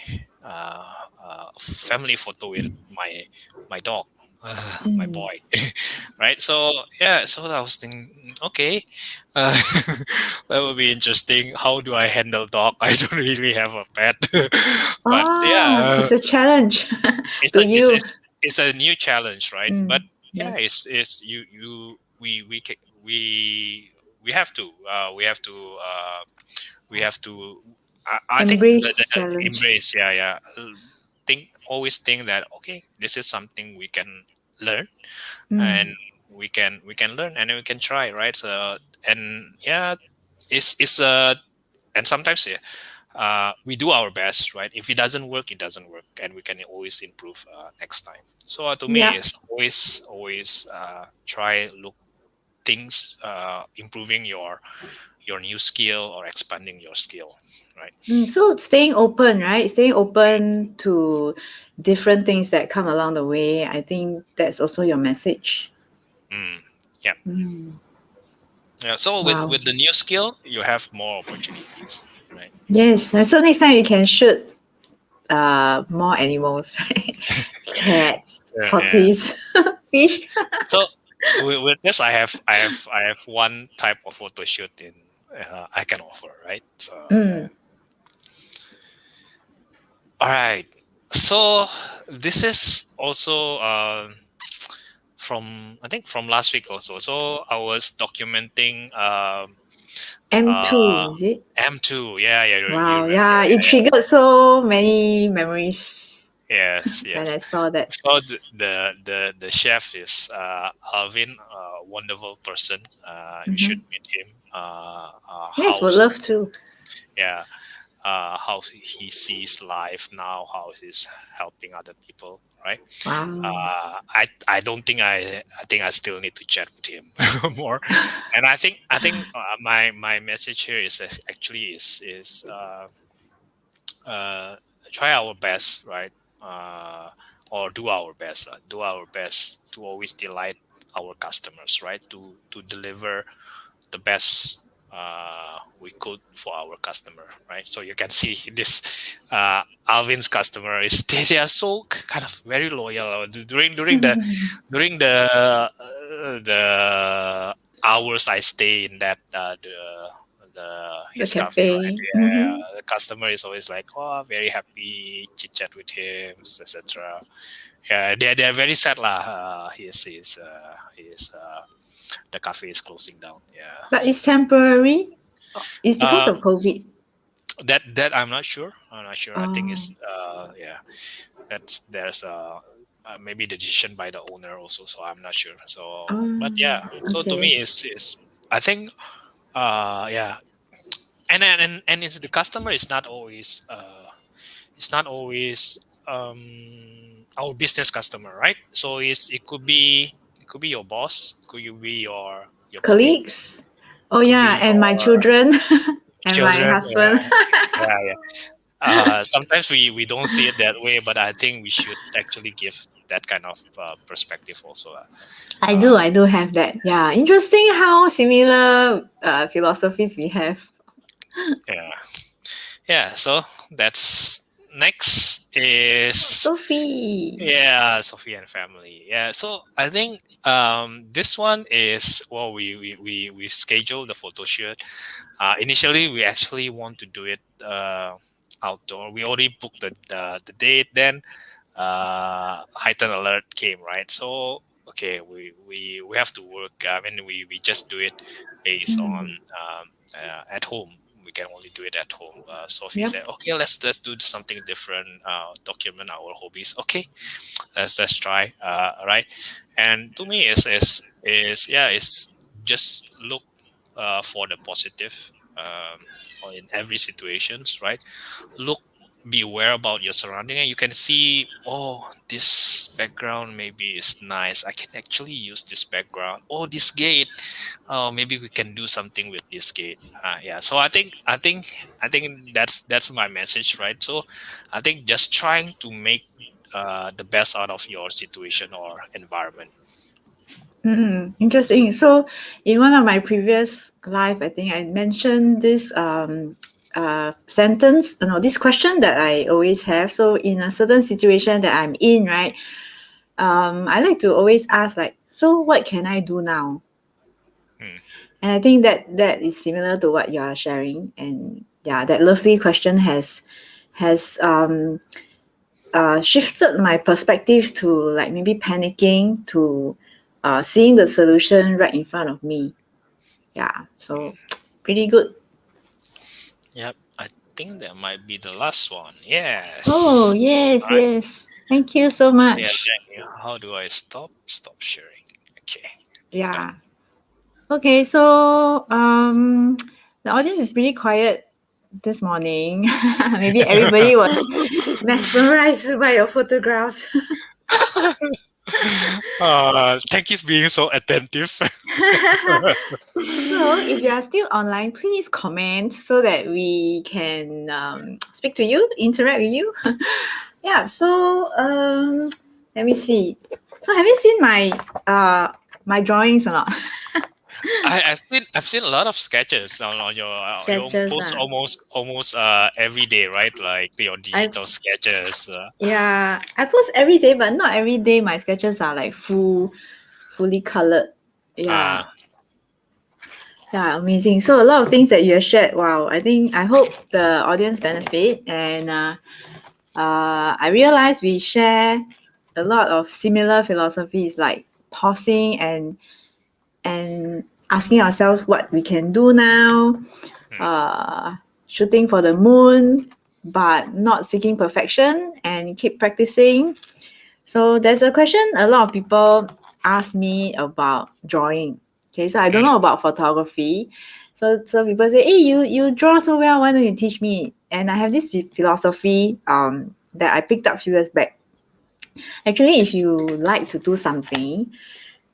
[SPEAKER 2] family photo with my dog, my
[SPEAKER 1] Mm.
[SPEAKER 2] boy." Right? So yeah, so I was thinking, okay, uh, that would be interesting. How do I handle dog? I don't really have a pet, but yeah,
[SPEAKER 1] It's a challenge
[SPEAKER 2] it's
[SPEAKER 1] to
[SPEAKER 2] a
[SPEAKER 1] you.
[SPEAKER 2] it's a new challenge, right? But yeah,
[SPEAKER 1] Yes.
[SPEAKER 2] it's you we have to we have to I think
[SPEAKER 1] Embrace
[SPEAKER 2] the
[SPEAKER 1] challenge.
[SPEAKER 2] embrace, yeah, always think that okay, this is something we can learn, and
[SPEAKER 1] Mm.
[SPEAKER 2] we can learn and we can try, right? So and yeah, it's and sometimes yeah, we do our best, right? If it doesn't work, it doesn't work, and we can always improve next time. So to me,
[SPEAKER 1] Yeah.
[SPEAKER 2] it's always try look things, improving your new skill or expanding your skill, right?
[SPEAKER 1] So staying open, right? Staying open to different things that come along the way. I think that's also your message.
[SPEAKER 2] Mm, yeah.
[SPEAKER 1] Mm.
[SPEAKER 2] Yeah. So
[SPEAKER 1] Wow.
[SPEAKER 2] with the new skill, you have more opportunities, right?
[SPEAKER 1] Yes. So next time you can shoot more animals, right? Cats,
[SPEAKER 2] Yeah.
[SPEAKER 1] tortoise, fish.
[SPEAKER 2] So with this, I have one type of photo shoot in I can offer, right? So yeah.
[SPEAKER 1] Mm.
[SPEAKER 2] All right. So this is also from I think from last week also. So I was documenting
[SPEAKER 1] M2,
[SPEAKER 2] uh
[SPEAKER 1] is it?
[SPEAKER 2] M2. Yeah, yeah, you
[SPEAKER 1] Wow.
[SPEAKER 2] remember.
[SPEAKER 1] Yeah, it
[SPEAKER 2] Yeah,
[SPEAKER 1] triggered so many memories
[SPEAKER 2] yeah. Yes,
[SPEAKER 1] when
[SPEAKER 2] yes.
[SPEAKER 1] I saw that.
[SPEAKER 2] So the chef is Alvin, a wonderful person. You should
[SPEAKER 1] Hmm.
[SPEAKER 2] meet him.
[SPEAKER 1] Yes,
[SPEAKER 2] How
[SPEAKER 1] would love to.
[SPEAKER 2] yeah, how he sees life now, how he's helping other people, right?
[SPEAKER 1] Wow.
[SPEAKER 2] I don't think I think I still need to chat with him more, and I think my message here is actually is uh, try our best, right? Uh, or do our best to always delight our customers, right? To deliver the best we could for our customer, right? So you can see this Alvin's customer is they are so kind of very loyal during the hours I stay in that
[SPEAKER 1] The
[SPEAKER 2] his cafe, right?
[SPEAKER 1] cafe.
[SPEAKER 2] Yeah, the customer is always like, oh, very happy, chit chat with him, etc. Yeah, they're very sad lah. The cafe is closing down. Yeah.
[SPEAKER 1] But it's temporary. It's because of
[SPEAKER 2] Um,
[SPEAKER 1] COVID.
[SPEAKER 2] that I'm not sure. I'm not sure. I think
[SPEAKER 1] Oh,
[SPEAKER 2] it's yeah. That's there's maybe the decision by the owner also. So I'm not sure. So but yeah. So to
[SPEAKER 1] okay.
[SPEAKER 2] me is I think yeah, and it's, the customer is not always our business customer, right? So it could be your boss, could you be your colleague,
[SPEAKER 1] Colleagues. Oh
[SPEAKER 2] could be
[SPEAKER 1] yeah, and my
[SPEAKER 2] your
[SPEAKER 1] children and my
[SPEAKER 2] children.
[SPEAKER 1] husband.
[SPEAKER 2] Yeah. Sometimes we don't see it that way, but I think we should actually give that kind of perspective also.
[SPEAKER 1] I do have that. Yeah, interesting how similar philosophies we have.
[SPEAKER 2] Yeah, yeah. So that's next is
[SPEAKER 1] Sophie.
[SPEAKER 2] yeah, Sophie and family. Yeah, so I think this one is, well, we schedule the photo shoot. Initially, we actually want to do it outdoor. We already booked the date. Then heightened alert came, right? So okay, we have to work. I mean, we just do it based on
[SPEAKER 1] Mm.
[SPEAKER 2] at home. We can only do it at home. Sophie
[SPEAKER 1] Yep.
[SPEAKER 2] said, "Okay, let's do something different. Document our hobbies. Okay, let's try. Right." And to me, is yeah, it's just look for the positive or in every situations, right? Look, be aware about your surrounding, and you can see, oh, this background maybe is nice, I can actually use this background. Oh, this gate, oh, maybe we can do something with this gate. Yeah, so I think that's my message, right? So I think just trying to make the best out of your situation or environment.
[SPEAKER 1] Interesting. So, in one of my previous live, I think I mentioned this sentence, this question that I always have. So, in a certain situation that I'm in, right, I like to always ask, like, so what can I do now?
[SPEAKER 2] Hmm.
[SPEAKER 1] And I think that is similar to what you are sharing. And yeah, that lovely question has shifted my perspective to like maybe panicking to seeing the solution right in front of me. Yeah, so pretty good.
[SPEAKER 2] Yep, I think that might be the last one.
[SPEAKER 1] Oh,
[SPEAKER 2] Yes.
[SPEAKER 1] yes,
[SPEAKER 2] All right.
[SPEAKER 1] yes. Thank you so
[SPEAKER 2] Yeah,
[SPEAKER 1] much.
[SPEAKER 2] how do I stop sharing? Okay, done.
[SPEAKER 1] Yeah. Okay, so the audience is pretty quiet this morning. Maybe everybody was mesmerized by your photographs.
[SPEAKER 2] Thank you for being so attentive.
[SPEAKER 1] So, if you are still online, please comment so that we can speak to you, interact with you. Yeah. So, let me see. So, have you seen my drawings or not?
[SPEAKER 2] I've seen a lot of sketches on your
[SPEAKER 1] Sketches.
[SPEAKER 2] post almost every day, right? Like your
[SPEAKER 1] I
[SPEAKER 2] digital sketches.
[SPEAKER 1] Yeah, I post every day, but not every day. My sketches are like fully colored. Yeah.
[SPEAKER 2] Uh,
[SPEAKER 1] Yeah, amazing. So a lot of things that you have shared. Wow, I hope the audience benefit, and I realize we share a lot of similar philosophies, like pausing and asking ourselves what we can do now,
[SPEAKER 2] hmm,
[SPEAKER 1] uh, shooting for the moon, but not seeking perfection, and keep practicing. So there's a question a lot of people ask me about drawing. Okay, so I don't
[SPEAKER 2] hmm,
[SPEAKER 1] know about photography. So people say, hey, you draw so well, why don't you teach me? And I have this philosophy that I picked up a few years back. Actually, if you like to do something,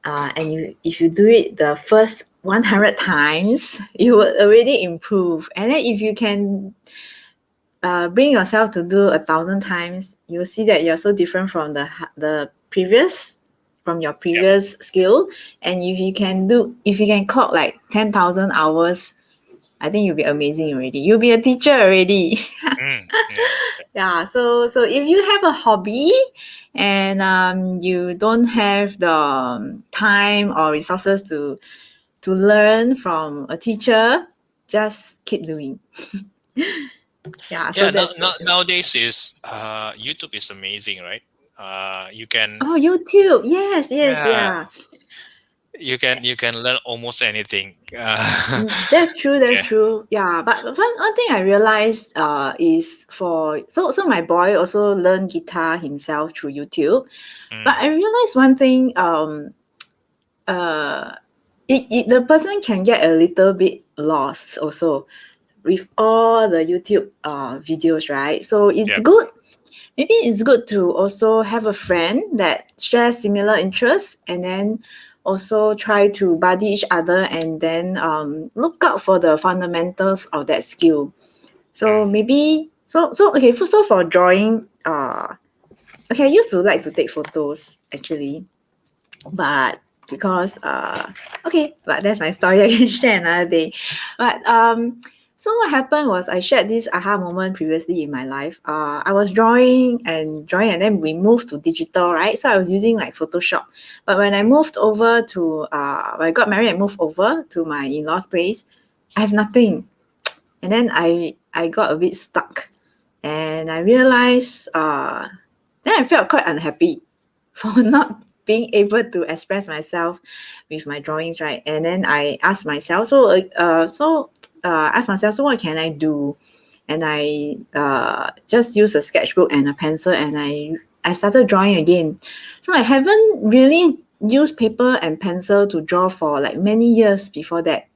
[SPEAKER 1] and if you do it the first 100 times, you will already improve. And then if you can bring yourself to do 1,000 times, you'll see that you're so different from your
[SPEAKER 2] yeah.
[SPEAKER 1] previous skill. And if you can clock like 10,000 hours, I think you'll be amazing already. You'll be a teacher already.
[SPEAKER 2] Yeah.
[SPEAKER 1] Yeah. So if you have a hobby and you don't have the time or resources to learn from a teacher, just keep doing. Yeah. So
[SPEAKER 2] Yeah.
[SPEAKER 1] that's the
[SPEAKER 2] Nowadays is YouTube is amazing, right? You can
[SPEAKER 1] Oh, YouTube. Yes, yes,
[SPEAKER 2] yeah
[SPEAKER 1] yeah.
[SPEAKER 2] you can learn almost anything.
[SPEAKER 1] That's true. That's
[SPEAKER 2] Yeah.
[SPEAKER 1] true. Yeah, but one thing I realized is so my boy also learned guitar himself through YouTube. But
[SPEAKER 2] Mm,
[SPEAKER 1] I realized one thing. Uh, the person can get a little bit lost also with all the YouTube videos, right? So it's
[SPEAKER 2] Yeah.
[SPEAKER 1] good. Maybe it's good to also have a friend that shares similar interests, and then also try to buddy each other, and then look out for the fundamentals of that skill. So
[SPEAKER 2] Mm.
[SPEAKER 1] maybe okay. So for drawing, okay, I used to like to take photos actually, but because okay, but that's my story. I can share another day. But so what happened was I shared this aha moment previously in my life. I was drawing, and then we moved to digital, right? So I was using like Photoshop. But when I moved over to when I got married and moved over to my in-laws place, I have nothing. And then I got a bit stuck, and I realized then I felt quite unhappy for not being able to express myself with my drawings, right? And then I asked myself, asked myself, so what can I do? And I just used a sketchbook and a pencil, and I started drawing again. So I haven't really used paper and pencil to draw for like many years before that.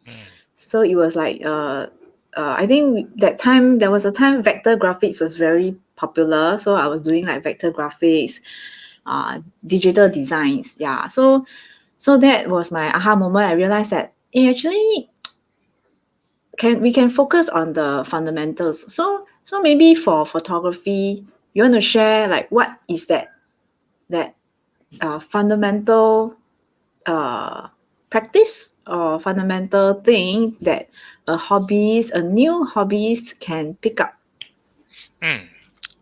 [SPEAKER 2] Mm.
[SPEAKER 1] So it was like I think that time there was a time vector graphics was very popular. So I was doing like vector graphics, digital designs. Yeah. So that was my aha moment. I realized that actually we can focus on the fundamentals. So maybe for photography, you want to share like what is that fundamental uh, practice or fundamental thing that a new hobbyist can pick up.
[SPEAKER 2] Mm.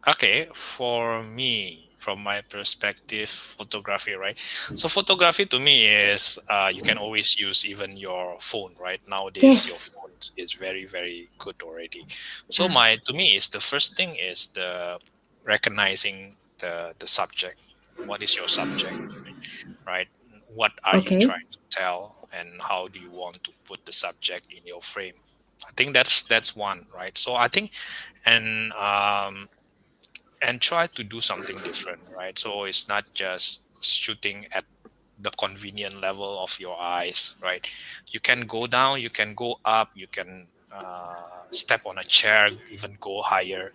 [SPEAKER 2] Okay, for me, from my perspective, photography, right? So photography to me is you can always use even your phone, right? Nowadays, your
[SPEAKER 1] Yes.
[SPEAKER 2] phone is very, very good already. So
[SPEAKER 1] Yeah.
[SPEAKER 2] my to me is the first thing is the recognizing the subject. What is your subject, right? What are you
[SPEAKER 1] Okay.
[SPEAKER 2] trying to tell, and how do you want to put the subject in your frame? I think that's one, right? So I think and try to do something different, right? So it's not just shooting at the convenient level of your eyes, right? You can go down, you can go up, you can step on a chair, even go higher.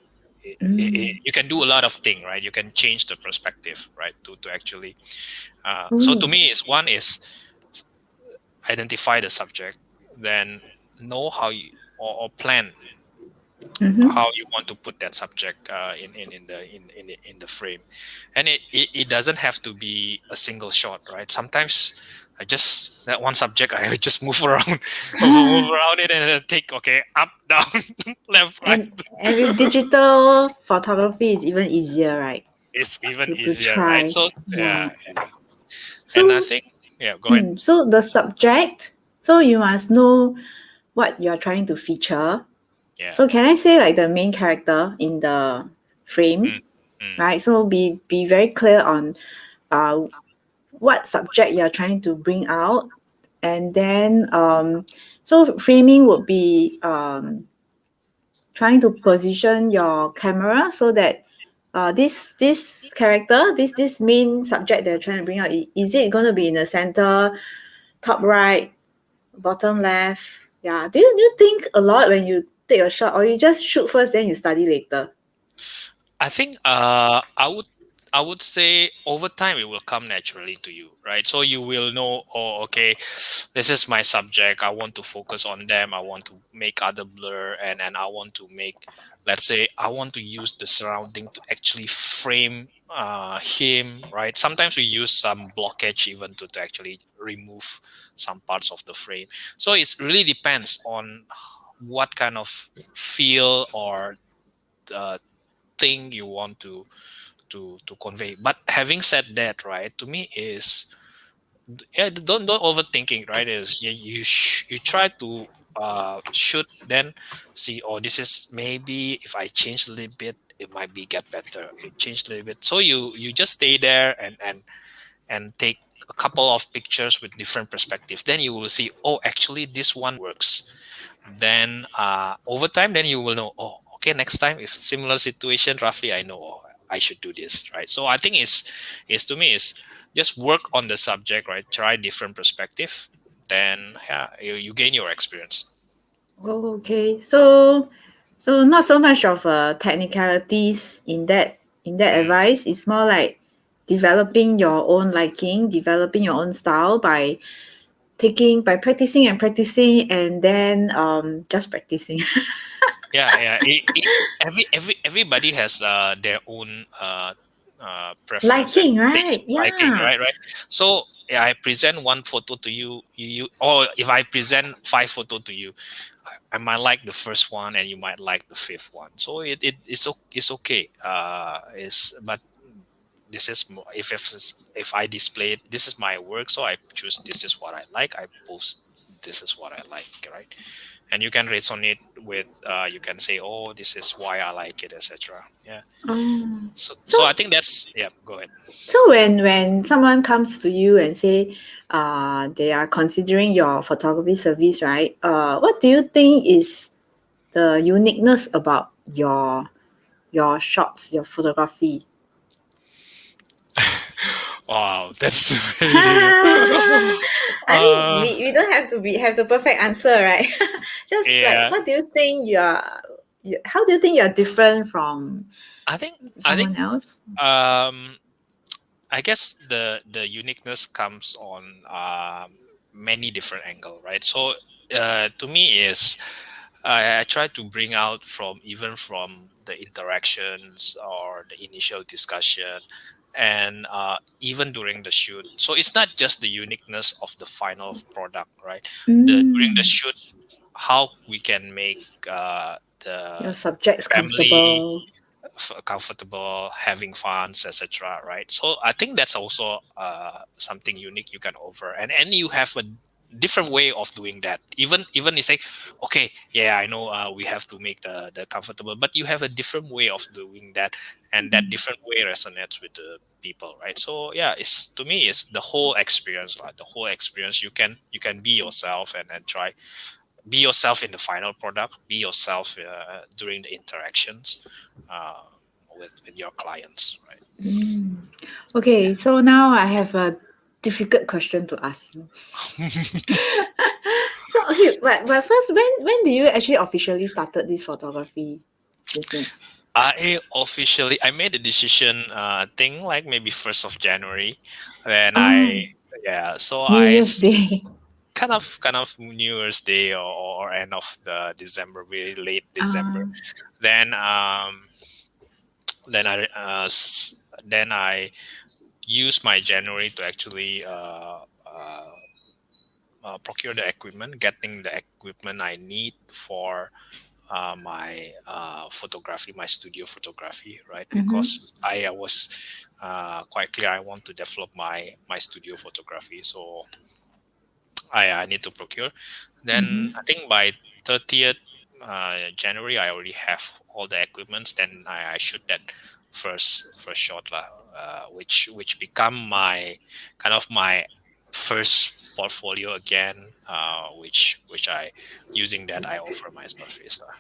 [SPEAKER 1] Mm.
[SPEAKER 2] You can do a lot of things, right? You can change the perspective, right? To actually, so to
[SPEAKER 1] Mm.
[SPEAKER 2] me, is one is identify the subject, then know how you or plan
[SPEAKER 1] Mm-hmm.
[SPEAKER 2] how you want to put that subject in the frame, and it doesn't have to be a single shot, right? Sometimes I just that one subject I just move around move around it and then take okay up down left right.
[SPEAKER 1] And with digital photography, it's even easier, right?
[SPEAKER 2] It's even
[SPEAKER 1] To
[SPEAKER 2] easier, right?
[SPEAKER 1] try.
[SPEAKER 2] So
[SPEAKER 1] Yeah.
[SPEAKER 2] and I
[SPEAKER 1] So
[SPEAKER 2] think yeah, go ahead.
[SPEAKER 1] so the subject. So you must know what you're trying to feature.
[SPEAKER 2] Yeah.
[SPEAKER 1] So can I say like the main character in the frame,
[SPEAKER 2] Mm, mm,
[SPEAKER 1] right? So be very clear on uh, what subject you're trying to bring out, and then so framing would be trying to position your camera so that this character, this main subject they're trying to bring out, is it going to be in the center, top right, bottom
[SPEAKER 2] mm.
[SPEAKER 1] left? Yeah. Do you think a lot when you take a shot, or you just shoot first then you study later?
[SPEAKER 2] I think I would say over time it will come naturally to you, right? So you will know, oh, okay, this is my subject. I want to focus on them. I want to make other blur, and I want to make, let's say, I want to use the surrounding to actually frame him, right? Sometimes we use some blockage even to actually remove some parts of the frame. So it really depends on what kind of feel or uh, thing you want to convey. But having said that, right, to me is yeah, don't overthinking, right? Is you try to shoot, then see, oh, this is maybe if I change a little bit it might be get better, it changed a little bit, so you just stay there and take a couple of pictures with different perspective, then you will see, oh, actually this one works. Then over time then you will know, oh, okay, next time if similar situation roughly I know, oh, I should do this, right? So I think is to me is just work on the subject, right? Try different perspective, then yeah, you gain your experience.
[SPEAKER 1] Oh, okay. So not so much of technicalities in that
[SPEAKER 2] Mm.
[SPEAKER 1] advice. It's more like developing your own liking, developing your own style by practicing and practicing, and then just practicing.
[SPEAKER 2] Yeah. Everybody has their own preference and
[SPEAKER 1] Liking,
[SPEAKER 2] taste,
[SPEAKER 1] right?
[SPEAKER 2] liking,
[SPEAKER 1] Yeah.
[SPEAKER 2] right? So yeah, I present one photo to you, or if I present five photo to you, I might like the first one and you might like the fifth one. So it's okay. Is but this is if I display it, this is my work, so I choose this is what I like. I post this is what I like, right? And you can resonate with. You can say, oh, this is why I like it, etc. Yeah.
[SPEAKER 1] Oh.
[SPEAKER 2] So I
[SPEAKER 1] So
[SPEAKER 2] think that's yeah. Go ahead.
[SPEAKER 1] so when someone comes to you and say they are considering your photography service, right? What do you think is the uniqueness about your shots, your photography?
[SPEAKER 2] Wow, that's very.
[SPEAKER 1] I mean,
[SPEAKER 2] uh,
[SPEAKER 1] we don't have to have the perfect answer, right? Just like,
[SPEAKER 2] yeah,
[SPEAKER 1] what do you think how do you think you're different from
[SPEAKER 2] I think I
[SPEAKER 1] someone
[SPEAKER 2] think
[SPEAKER 1] else?
[SPEAKER 2] um I guess the uniqueness comes on many different angle, right? So to me is I try to bring out from even from the interactions or the initial discussion and even during the shoot. So it's not just the uniqueness of the final product, right? The during the
[SPEAKER 1] Mm,
[SPEAKER 2] shoot, how we can make
[SPEAKER 1] your
[SPEAKER 2] the
[SPEAKER 1] subject's
[SPEAKER 2] family
[SPEAKER 1] comfortable.
[SPEAKER 2] comfortable, having fun, etc. Right. So I think that's also something unique you can offer, and you have a different way of doing that. Even you say, okay, yeah, I know we have to make the comfortable, but you have a different way of doing that, and that different way resonates with the people, right? So yeah, it's to me it's the whole experience, like the whole experience. You can be yourself and try be yourself in the final product, be yourself during the interactions uh, with your clients, right?
[SPEAKER 1] Mm. Okay, so now I have a difficult question to ask you. So okay, but first, when do you actually officially started this photography business?
[SPEAKER 2] I made a decision, I think like maybe 1st of January. Then I
[SPEAKER 1] Oh,
[SPEAKER 2] yeah, so
[SPEAKER 1] New Year's Day.
[SPEAKER 2] kind of New Year's Day or end of the December, very late December.
[SPEAKER 1] Uh,
[SPEAKER 2] Then then I then I use my January to actually procure the equipment, getting the equipment I need for my photography, my studio photography, right?
[SPEAKER 1] mm-hmm,
[SPEAKER 2] Because I was quite clear I want to develop my studio photography, so I need to procure. Then
[SPEAKER 1] mm-hmm.
[SPEAKER 2] I think by 30th January, I already have all the equipments. Then I shoot that first shot lah, which become my kind of my first portfolio again, which I using that I offer my service lah.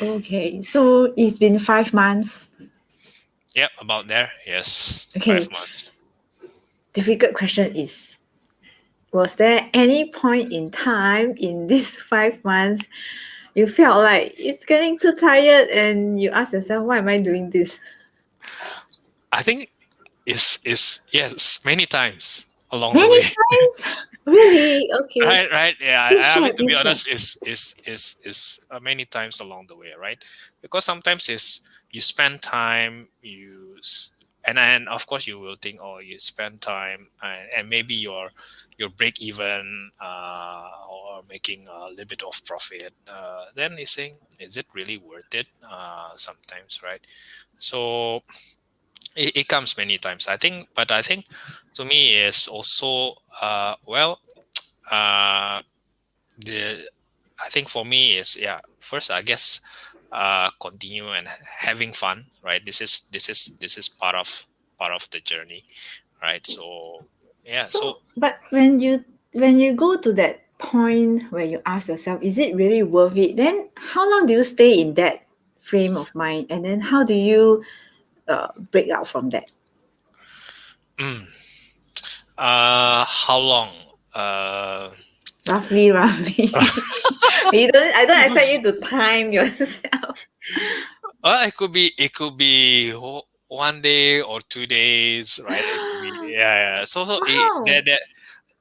[SPEAKER 1] Okay, so it's been 5 months.
[SPEAKER 2] Yep, about there. Yes, five
[SPEAKER 1] Okay,
[SPEAKER 2] months.
[SPEAKER 1] difficult question is, was there any point in time in these 5 months you felt like it's getting too tired and you ask yourself, why am I doing this?
[SPEAKER 2] I think is yes many times along the
[SPEAKER 1] Many
[SPEAKER 2] way.
[SPEAKER 1] times? Really? Okay.
[SPEAKER 2] Right. Yeah.
[SPEAKER 1] Please
[SPEAKER 2] I
[SPEAKER 1] share,
[SPEAKER 2] mean, to be
[SPEAKER 1] please share.
[SPEAKER 2] honest, is many times along the way, right? Because sometimes is you spend time, and of course you will think, oh, you spend time, and maybe your break even or making a little bit of profit. Then you think, is it really worth it? Sometimes, right? So it comes many times. I think to me is also uh the I think for me is yeah first I guess continue and having fun, right? This is part of the journey, right? So yeah, so
[SPEAKER 1] So, but when you go to that point where you ask yourself, is it really worth it? Then how long do you stay in that frame of mind, and then how do you break out from that?
[SPEAKER 2] how long uh
[SPEAKER 1] Roughly. I don't expect you to time yourself.
[SPEAKER 2] It could be 1 day or 2 days, right? It could be yeah.
[SPEAKER 1] Wow.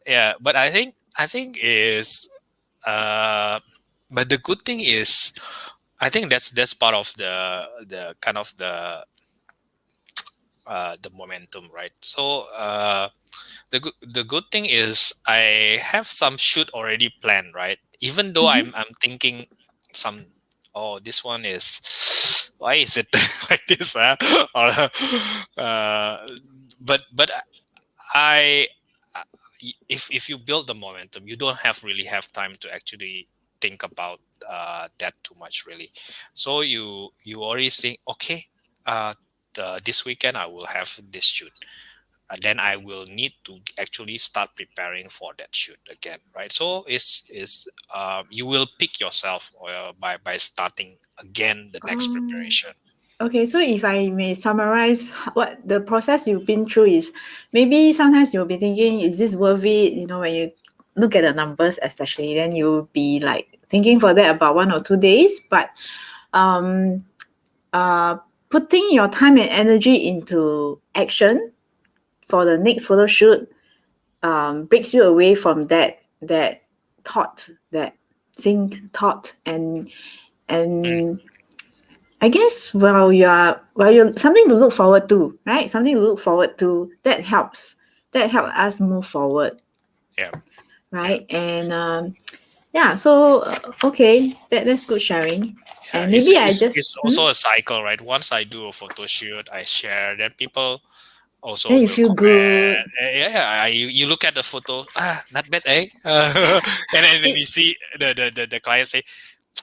[SPEAKER 2] Yeah. But I think is uh, but the good thing is, I think that's part of the kind of the momentum, right? So the good thing is I have some shoot already planned, right? Even though
[SPEAKER 1] Mhm.
[SPEAKER 2] I'm thinking some, oh, this one is why is it like this, huh? Or but I if you build the momentum, you don't really have time to actually think about that too much, really. So you already think, okay, this weekend I will have this shoot, and then I will need to actually start preparing for that shoot again, right? So you will pick yourself by starting again the next
[SPEAKER 1] Um,
[SPEAKER 2] preparation.
[SPEAKER 1] okay, so if I may summarize what the process you've been through is, maybe sometimes you'll be thinking, is this worth it? You know, when you look at the numbers, especially, then you'll be like thinking for that about 1 or 2 days. But um, uh, putting your time and energy into action for the next photo shoot breaks you away from that thought, that think thought,
[SPEAKER 2] Mm,
[SPEAKER 1] and I guess while you're something to look forward to, right? Something to look forward to that helps. That help
[SPEAKER 2] mm,
[SPEAKER 1] us move forward,
[SPEAKER 2] yeah, yeah.
[SPEAKER 1] right? And yeah, so okay, that's good sharing.
[SPEAKER 2] Yeah,
[SPEAKER 1] And maybe I
[SPEAKER 2] it's
[SPEAKER 1] just
[SPEAKER 2] also a cycle, right? Once I do a photo shoot, I share, then people also
[SPEAKER 1] then you
[SPEAKER 2] will
[SPEAKER 1] feel good.
[SPEAKER 2] comment. Yeah, you look at the photo, not bad, eh? And then
[SPEAKER 1] It
[SPEAKER 2] you see the client say,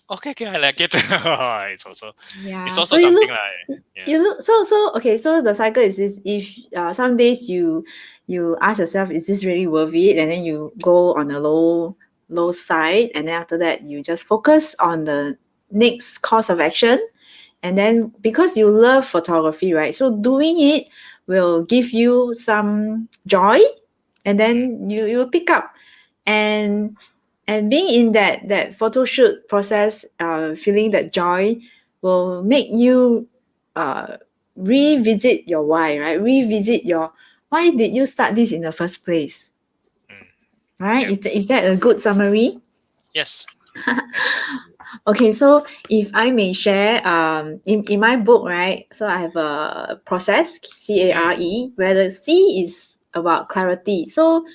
[SPEAKER 2] okay, okay, I like it. It's
[SPEAKER 1] Yeah.
[SPEAKER 2] also
[SPEAKER 1] So you
[SPEAKER 2] something
[SPEAKER 1] look,
[SPEAKER 2] like, yeah.
[SPEAKER 1] you look. So okay. So the cycle is this: if some days you ask yourself, is this really worth it? And then you go on a low side, and then after that, you just focus on the next course of action. And then because you love photography, right? So doing it will give you some joy, and
[SPEAKER 2] Mm,
[SPEAKER 1] then you pick up, and being in that photo shoot process, feeling that joy will make you uh revisit your why, right? Revisit your why did you start this in the first place,
[SPEAKER 2] mm,
[SPEAKER 1] right?
[SPEAKER 2] yeah.
[SPEAKER 1] Is that a good summary?
[SPEAKER 2] Yes. Yes. Yes.
[SPEAKER 1] Okay, so if I may share, in my book, right? So I have a process,
[SPEAKER 2] Mm,
[SPEAKER 1] CARE, where the C is about clarity. So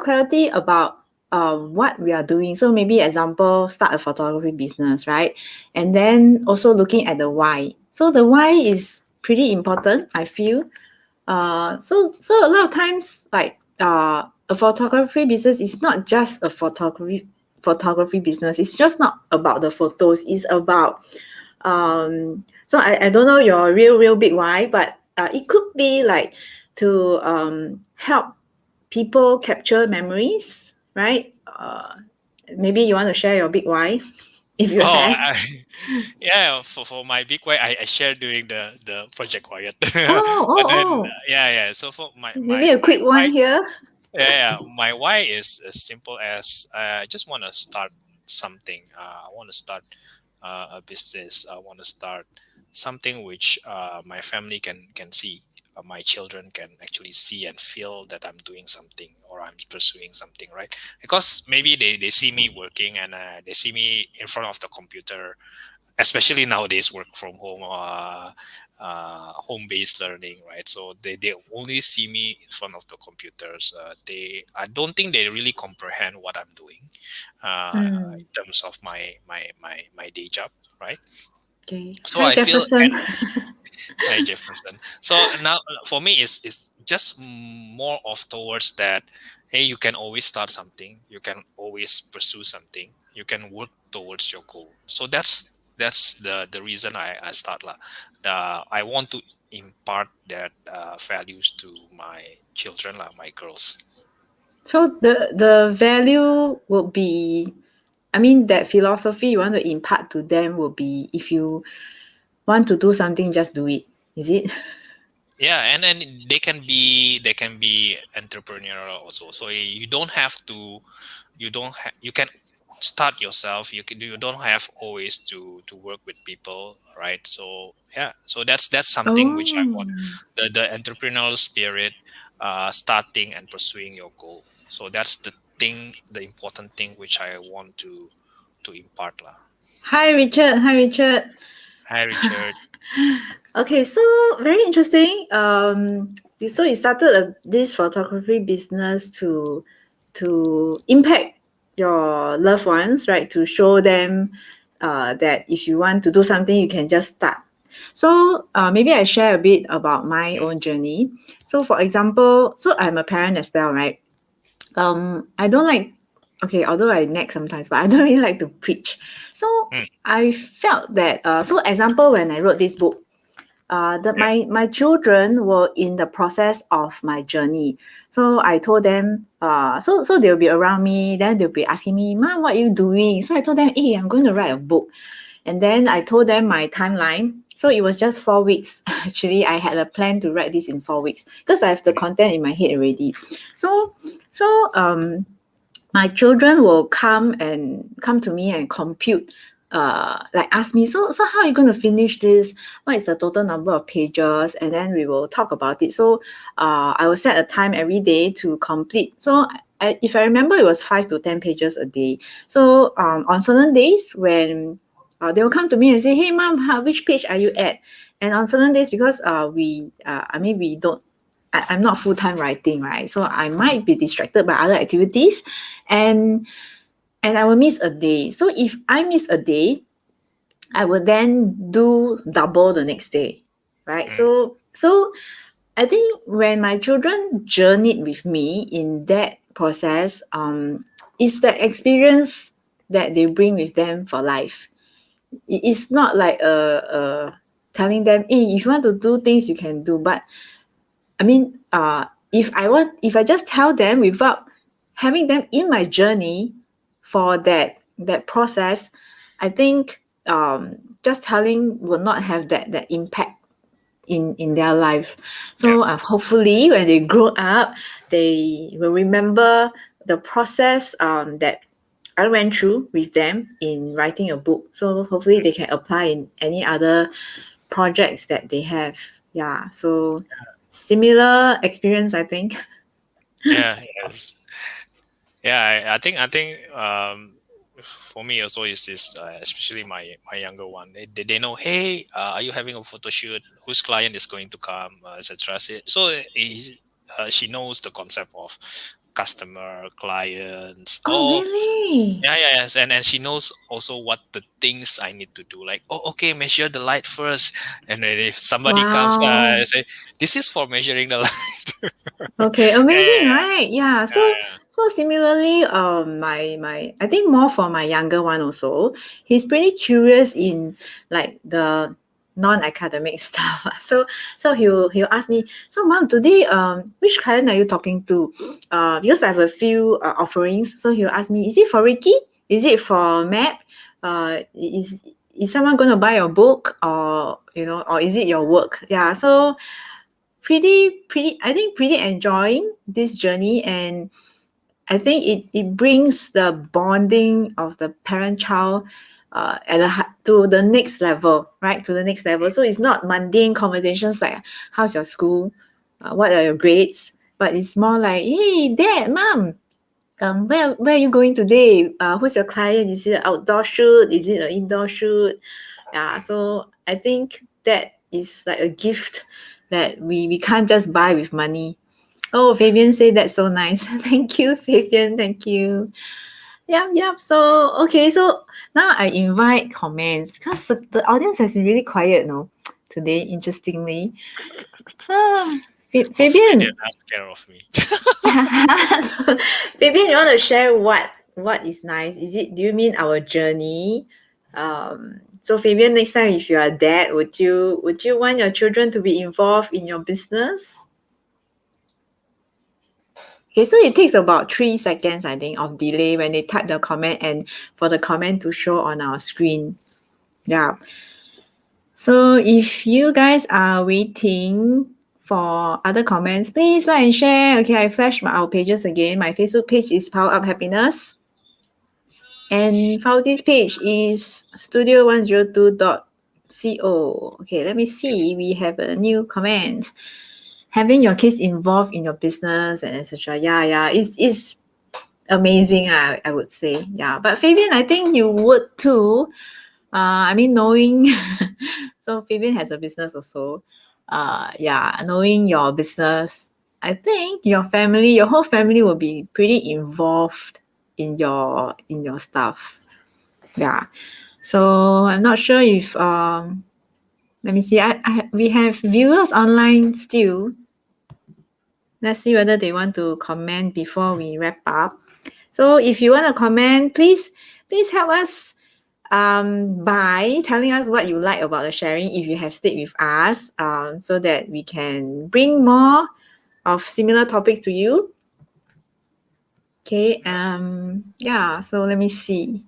[SPEAKER 1] clarity about what we are doing. So maybe example, start a photography business, right? And then also looking at the why. So the why is pretty important, I feel. So a lot of times, like a photography business is not just a photography business. It's just not about the photos. It's about so I don't know your real big why, but it could be like to help people capture memories, right? Maybe you want to share your big why if you
[SPEAKER 2] oh,
[SPEAKER 1] have.
[SPEAKER 2] yeah. For my big way, I share during the project quiet.
[SPEAKER 1] Oh,
[SPEAKER 2] But
[SPEAKER 1] oh,
[SPEAKER 2] then
[SPEAKER 1] oh.
[SPEAKER 2] yeah. So for
[SPEAKER 1] Maybe a
[SPEAKER 2] my
[SPEAKER 1] quick one
[SPEAKER 2] why,
[SPEAKER 1] here.
[SPEAKER 2] my why is as simple as I just want to start something. I want to start a business. I want to start something which my family can see. My children can actually see and feel that I'm doing something or I'm pursuing something, right? Because maybe they see me working and they see me in front of the computer, especially nowadays work from home, home-based learning, right? So they only see me in front of the computers. I don't think they really comprehend what I'm doing
[SPEAKER 1] Mm,
[SPEAKER 2] in terms of my day job, right?
[SPEAKER 1] okay.
[SPEAKER 2] So
[SPEAKER 1] Hi,
[SPEAKER 2] I feel,
[SPEAKER 1] Jefferson.
[SPEAKER 2] Hi Jefferson. So now for me, it's just more of towards that. Hey, you can always start something. You can always pursue something. You can work towards your goal. So that's the reason I start lah. I want to impart that values to my children lah, my girls.
[SPEAKER 1] So the value will be, I mean, that philosophy you want to impart to them will be, if you want to do something, just do it. Is it?
[SPEAKER 2] and then they can be entrepreneurial also. So you don't have to, you can start yourself. You don't have always to work with people, right? So so that's something which I
[SPEAKER 1] Oh.
[SPEAKER 2] want, the entrepreneurial spirit, starting and pursuing your goal. So that's the important thing which I want to impart lah.
[SPEAKER 1] Hi, Richard. Hi, Richard.
[SPEAKER 2] Hi, Richard.
[SPEAKER 1] Okay, so very interesting. So you started this photography business to impact your loved ones, right? To show them that if you want to do something, you can just start. So maybe I share a bit about my
[SPEAKER 2] Mm,
[SPEAKER 1] own journey. So for example, so I'm a parent as well, right? I don't like, okay, although I nag sometimes, but I don't really like to preach. So
[SPEAKER 2] mm,
[SPEAKER 1] I felt that so example, when I wrote this book, that
[SPEAKER 2] yeah,
[SPEAKER 1] my children were in the process of my journey. So I told them, so they'll be around me, then they'll be asking me, Mom, what are you doing? So I told them, hey, I'm going to write a book. And then I told them my timeline. So it was just 4 weeks. Actually, I had a plan to write this in 4 weeks because I have the
[SPEAKER 2] mm,
[SPEAKER 1] content in my head already. So so my children will come to me and compute, like ask me, so how are you going to finish this, what is the total number of pages, and then we will talk about it. So I will set a time every day to complete. So if I remember, it was 5 to 10 pages a day. So on certain days when they will come to me and say, hey mom, which page are you at? And on certain days, because we don't, I'm not full time writing, right? So I might be distracted by other activities, and I will miss a day. So if I miss a day, I will then do double the next day, right?
[SPEAKER 2] mm,
[SPEAKER 1] So I think when my children journeyed with me in that process, it's the experience that they bring with them for life. It's not like telling them, hey, if you want to do things, you can do. But I mean, if I just tell them without having them in my journey for that process, I think just telling will not have that impact in their life.
[SPEAKER 2] yeah,
[SPEAKER 1] So hopefully, when they grow up, they will remember the process that I went through with them in writing a book. So hopefully,
[SPEAKER 2] mm,
[SPEAKER 1] they can apply in any other projects that they have. Yeah, so similar experience, I think.
[SPEAKER 2] yeah, yes. Yeah, I think for me also is this, especially my younger one. They know, hey, are you having a photo shoot? Whose client is going to come, etc. So she knows the concept of customer, clients.
[SPEAKER 1] Oh,
[SPEAKER 2] Oh,
[SPEAKER 1] really?
[SPEAKER 2] yes, and she knows also what the things I need to do. Like, oh, okay, measure the light first, and then if somebody comes,
[SPEAKER 1] Wow.
[SPEAKER 2] say, this is for measuring the light.
[SPEAKER 1] Okay,
[SPEAKER 2] Yeah,
[SPEAKER 1] amazing,
[SPEAKER 2] yeah,
[SPEAKER 1] right? Yeah. So
[SPEAKER 2] yeah,
[SPEAKER 1] so similarly, my I think more for my younger one also, he's pretty curious in like the non-academic stuff. So he'll ask me, so mom, today which client are you talking to? Because I have a few offerings. So he'll ask me, is it for Ricky? Is it for Map? Is someone going to buy your book, or or is it your work? Yeah. So pretty I think pretty enjoying this journey, and I think it brings the bonding of the parent child to the next level, right? To the next level. So it's not mundane conversations like how's your school, what are your grades, but it's more like, hey dad, mom, where are you going today? Who's your client? Is it an outdoor shoot? Is it an indoor shoot? Yeah, so I think that is like a gift that we can't just buy with money. Oh, Fabian said that's so nice. Thank you, Fabian. Thank you. Yep, yep. So okay, so now I invite comments because the audience has been really quiet, no, today. Interestingly, ah,
[SPEAKER 2] hopefully they're
[SPEAKER 1] Fabian,
[SPEAKER 2] not scared of me.
[SPEAKER 1] Fabian, you want to share what is nice? Is it? Do you mean our journey? So Fabian, next time if you are dad, would you want your children to be involved in your business? Okay, so it takes about 3 seconds, I think, of delay when they type the comment and for the comment to show on our screen. Yeah. So if you guys are waiting for other comments, please like and share. Okay, I flashed our pages again. My Facebook page is Power Up Happiness. And Fauzi's page is studio102.co. Okay, let me see. We have a new comment. Having your kids involved in your business and etc. Yeah, it's amazing. I would say. Yeah, but Fabian, I think you would too. Knowing. So Fabian has a business also. Knowing your business, I think your whole family will be pretty involved in your stuff. Yeah. So I'm not sure if let me see. We have viewers online still. Let's see whether they want to comment before we wrap up. So if you want to comment, please help us by telling us what you like about the sharing if you have stayed with us, so that we can bring more of similar topics to you. Okay. So let me see.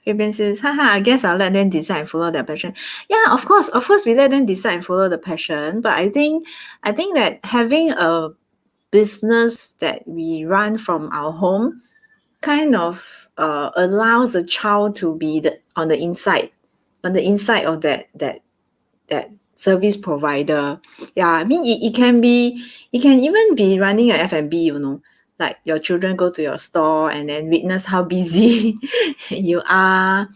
[SPEAKER 1] Fabian says, haha, I guess I'll let them decide and follow their passion. Yeah, of course we let them decide and follow the passion. But I think that having a business that we run from our home kind of allows a child to be on the inside of that service provider. Yeah, I mean it can even be running a F&B, like your children go to your store and then witness how busy you are.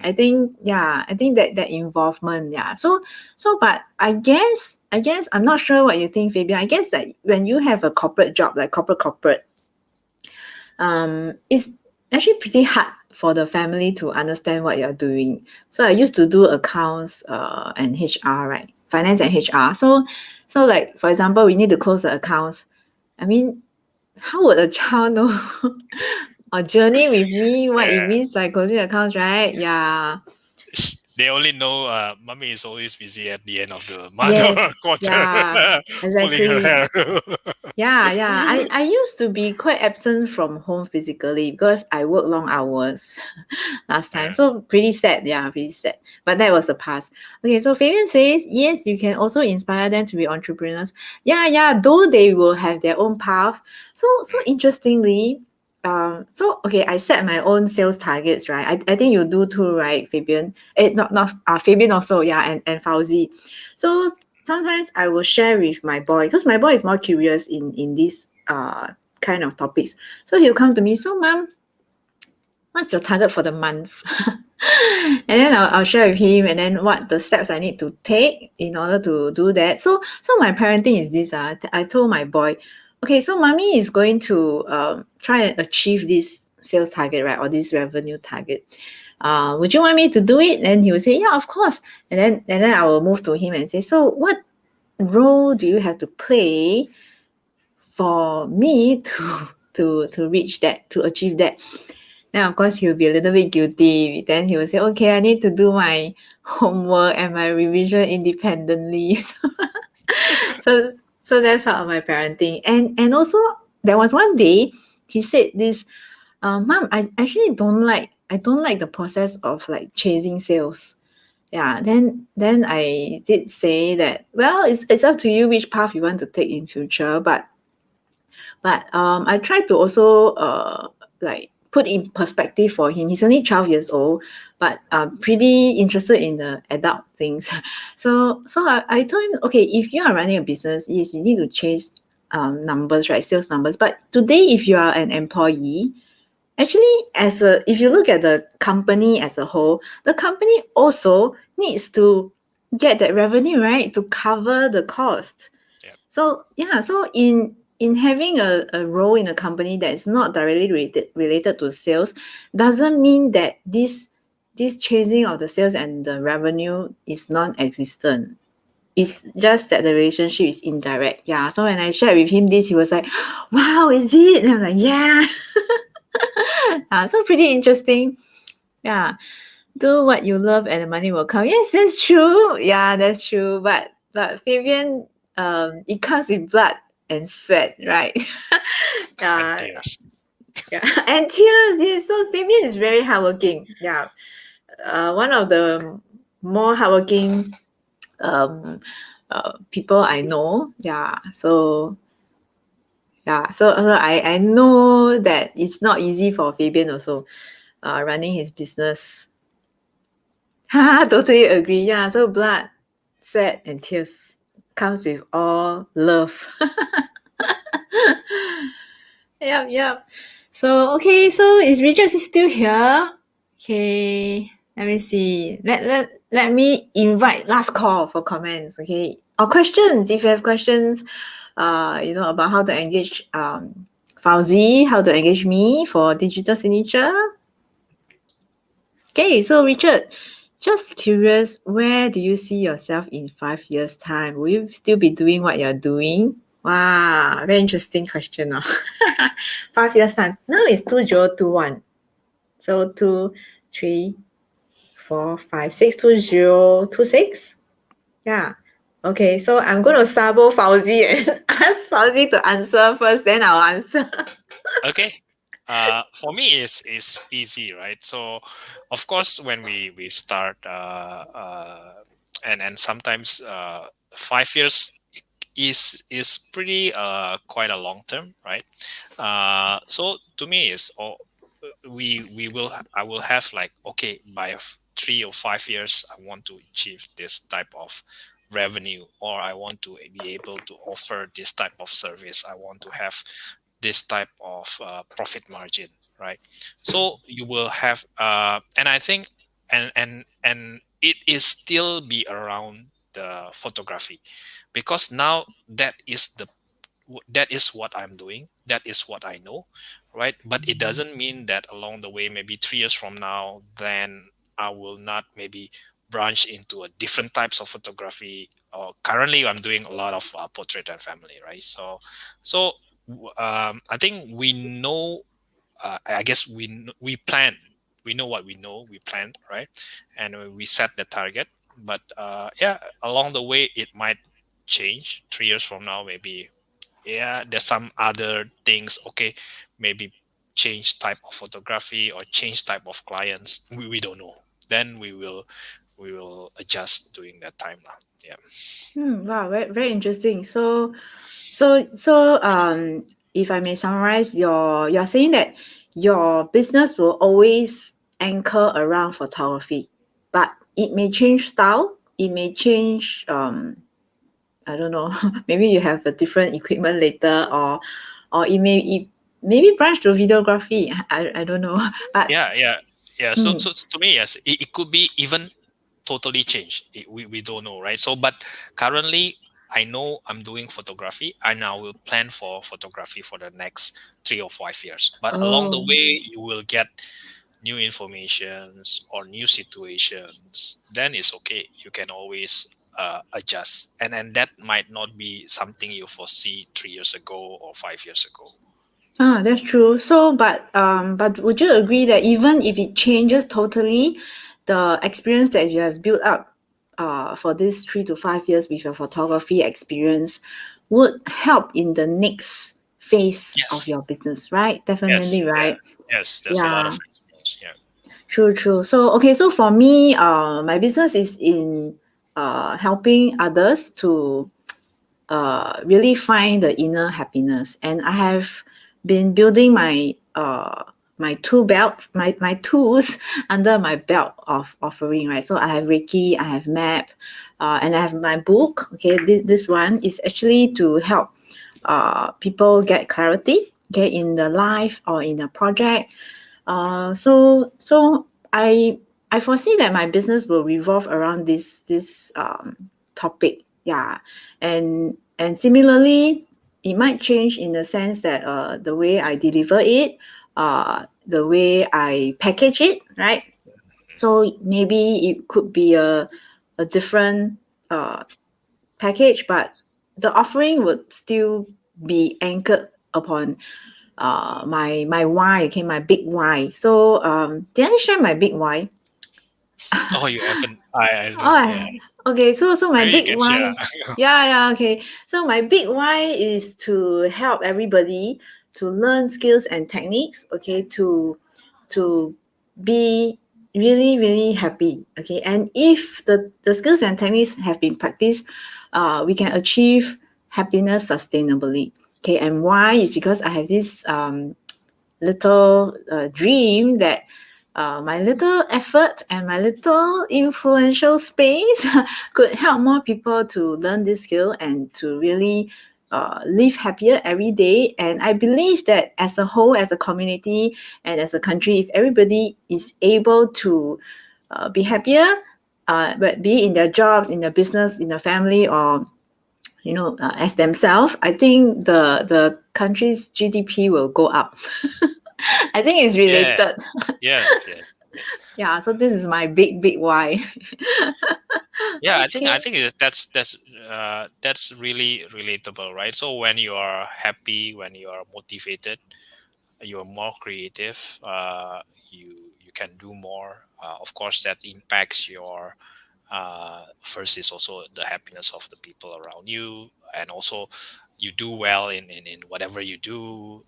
[SPEAKER 1] I think that involvement, yeah. So but I guess I'm not sure what you think, Fabian. I guess that when you have a corporate job, like corporate, it's actually pretty hard for the family to understand what you're doing. So I used to do accounts and HR, right? Finance and HR. So like, for example, we need to close the accounts. I mean, how would a child know or journey with me what it means by closing accounts, right? Yeah.
[SPEAKER 2] They only know mommy is always busy at the end of the month
[SPEAKER 1] Yes.
[SPEAKER 2] or quarter.
[SPEAKER 1] Yeah.
[SPEAKER 2] Pulling her
[SPEAKER 1] Exactly.
[SPEAKER 2] hair.
[SPEAKER 1] Yeah. I used to be quite absent from home physically because I work long hours last time.
[SPEAKER 2] Yeah.
[SPEAKER 1] So pretty sad. Yeah, pretty sad. But that was the past. Okay, so Fabian says, yes, you can also inspire them to be entrepreneurs. Yeah, though they will have their own path. So interestingly, okay, I set my own sales targets, right? I think you do too, right, Fabian? Not Fabian also, yeah, and Fauzi. So sometimes I will share with my boy because my boy is more curious in these kind of topics. So he'll come to me, so mom, what's your target for the month? And then I'll share with him and then what the steps I need to take in order to do that. So my parenting is this. I told my boy, okay, so mommy is going to try and achieve this sales target, right? Or this revenue target. Would you want me to do it? And he will say, yeah, of course. And then I will move to him and say, so what role do you have to play for me to reach that, to achieve that? Then of course he'll be a little bit guilty. Then he will say, okay, I need to do my homework and my revision independently. So that's part of my parenting. And also there was one day he said this, Mom, I actually don't like the process of like chasing sales. Yeah, then I did say that, well, it's up to you which path you want to take in future, but I try to also like put in perspective for him. He's only 12 years old, but pretty interested in the adult things. So I told him, okay, if you are running a business, yes, you need to chase numbers, right? Sales numbers. But today, if you are an employee, actually, if you look at the company as a whole, the company also needs to get that revenue, right, to cover the cost.
[SPEAKER 2] Yep.
[SPEAKER 1] So in having a role in a company that is not directly related to sales doesn't mean that this chasing of the sales and the revenue is non-existent. It's just that the relationship is indirect. Yeah. So when I shared with him this, he was like, wow, is it? And I'm like, yeah. So pretty interesting. Yeah. Do what you love and the money will come. Yes, that's true. Yeah, that's true. But Fabian, it comes with blood and sweat, right?
[SPEAKER 2] And tears.
[SPEAKER 1] Yeah, and tears. Yes. So Fabian is very hardworking. Yeah, one of the more hardworking people I know. So I know that it's not easy for Fabian also, running his business. Totally agree. Yeah, so blood, sweat, and tears comes with all love. Yep. So okay, so is Richard still here? Okay, let me see. Let me invite last call for comments. Okay, or questions. If you have questions, about how to engage Fauzi, how to engage me for digital signature. Okay, so Richard, just curious, where do you see yourself in 5 years' time? Will you still be doing what you're doing? Wow, very interesting question. 5 years' time. Now it's 2021. So 2, 3, 4, 5, 6, 2026. Yeah. Okay, so I'm going to sabo Fauzi and ask Fauzi to answer first, then I'll answer.
[SPEAKER 2] Okay. For me, it's easy, right? So, of course, when we start, and sometimes 5 years is pretty quite a long term, right? So to me, is I will have like, okay, by 3 or 5 years, I want to achieve this type of revenue, or I want to be able to offer this type of service. I want to have this type of profit margin, right? So you will have, and I think, and it is still be around the photography, because now that is what I'm doing, that is what I know, right? But it doesn't mean that along the way, maybe 3 years from now, then I will not maybe branch into a different types of photography. Or currently I'm doing a lot of portrait and family, right? So I think we know, I guess we plan, we know what we know, we plan, right? And we set the target. But yeah, along the way it might change. 3 years from now, maybe, yeah, there's some other things, okay, maybe change type of photography or change type of clients, we don't know. Then we will adjust during that time now. Yeah.
[SPEAKER 1] Wow, very, very interesting. So if I may summarize, you're saying that your business will always anchor around photography, but it may change style, it may change I don't know, maybe you have a different equipment later, or it maybe branch to videography. I don't know. But
[SPEAKER 2] Yeah. So to me, yes, it could be even totally change. We don't know, right? So but currently I know I'm doing photography, and I will plan for photography for the next 3 or 5 years. But along the
[SPEAKER 1] oh
[SPEAKER 2] way, you will get new informations or new situations. Then it's okay, you can always adjust, and that might not be something you foresee 3 years ago or 5 years ago.
[SPEAKER 1] That's true. So, but would you agree that even if it changes totally, the experience that you have built up, for these 3 to 5 years with your photography experience, would help in the next phase of
[SPEAKER 2] Yes.
[SPEAKER 1] your business, right?
[SPEAKER 2] Yes.
[SPEAKER 1] Definitely,
[SPEAKER 2] Yeah.
[SPEAKER 1] right?
[SPEAKER 2] Yes, there's a lot
[SPEAKER 1] Yeah,
[SPEAKER 2] of experience. Yeah.
[SPEAKER 1] true. So, okay, so for me, my business is in helping others to really find the inner happiness. And I have been building my tool belts, my tools under my belt of offering, right? So I have Reiki, I have MAP, and I have my book. Okay, this one is actually to help people get clarity, okay, in the life or in a project. So I foresee that my business will revolve around this topic. Yeah, and similarly, it might change in the sense that the way I deliver it, the way I package it, right? So maybe it could be a different package, but the offering would still be anchored upon my why. Okay, my big why. So did I share my big why?
[SPEAKER 2] Oh, you haven't? I don't. Yeah.
[SPEAKER 1] Oh, okay. So my
[SPEAKER 2] Maybe you
[SPEAKER 1] big
[SPEAKER 2] can share.
[SPEAKER 1] why. Yeah. Okay. So my big why is to help everybody to learn skills and techniques. Okay, to be really, really happy. Okay, and if the skills and techniques have been practiced, we can achieve happiness sustainably. Okay, and why is because I have this little dream that my little effort and my little influential space could help more people to learn this skill and to really live happier every day. And I believe that as a whole, as a community, and as a country, if everybody is able to be happier, but be in their jobs, in their business, in their family, or as themselves, I think the country's GDP will go up. I think it's
[SPEAKER 2] Yeah.
[SPEAKER 1] related.
[SPEAKER 2] Yes.
[SPEAKER 1] Yeah, so this is my big why.
[SPEAKER 2] Yeah,
[SPEAKER 1] Okay.
[SPEAKER 2] I think that's really relatable, right? So when you are happy, when you are motivated, you are more creative. You can do more. Of course, that impacts your first is also the happiness of the people around you, and also you do well in whatever you do.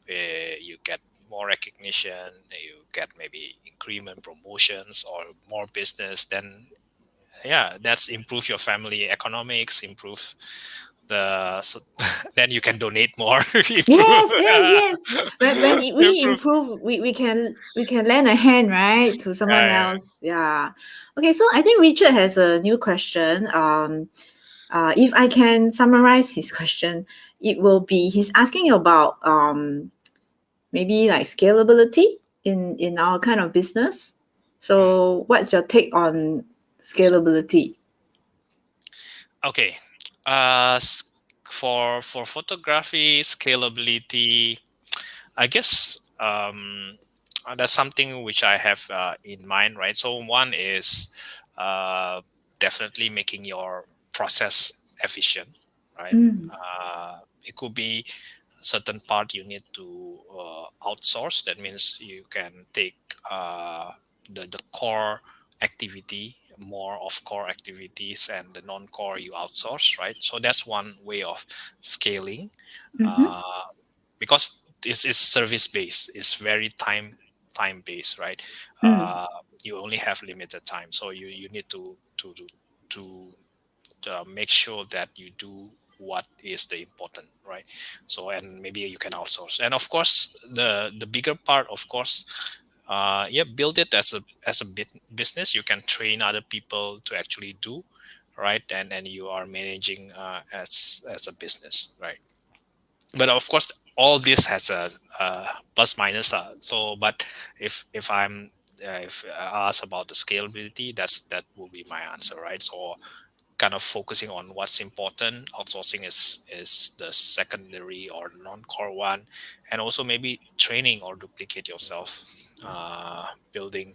[SPEAKER 2] You get more recognition. You get maybe increment, promotions, or more business. Then yeah, that's improve your family economics, improve then you can donate more. Improve,
[SPEAKER 1] Yes. When we
[SPEAKER 2] improve.
[SPEAKER 1] improve, we can lend a hand, right, to someone
[SPEAKER 2] uh,
[SPEAKER 1] else. Yeah. Okay, so I think Richard has a new question. If I can summarize his question, it will be he's asking about maybe like scalability in our kind of business.
[SPEAKER 2] hmm.
[SPEAKER 1] So what's your take on scalability?
[SPEAKER 2] Okay. For photography scalability, I guess that's something which I have in mind, right? So one is uh, definitely making your process efficient, right?
[SPEAKER 1] Mm,
[SPEAKER 2] It could be certain part you need to outsource. That means you can take the core activity, more of core activities, and the non-core you outsource, right? So that's one way of scaling,
[SPEAKER 1] mm-hmm,
[SPEAKER 2] uh, because this is service based. It's very time based, right?
[SPEAKER 1] mm,
[SPEAKER 2] uh, you only have limited time, so you need to make sure that you do what is the important, right? So, and maybe you can outsource, and of course the bigger part, of course, yeah, build it as a business. You can train other people to actually do, right? And you are managing as a business, right? But of course all this has a plus minus, but if I'm if I ask about the scalability, that will be my answer, right? So kind of focusing on what's important. Outsourcing is the secondary or non-core one, and also maybe training or duplicate yourself, building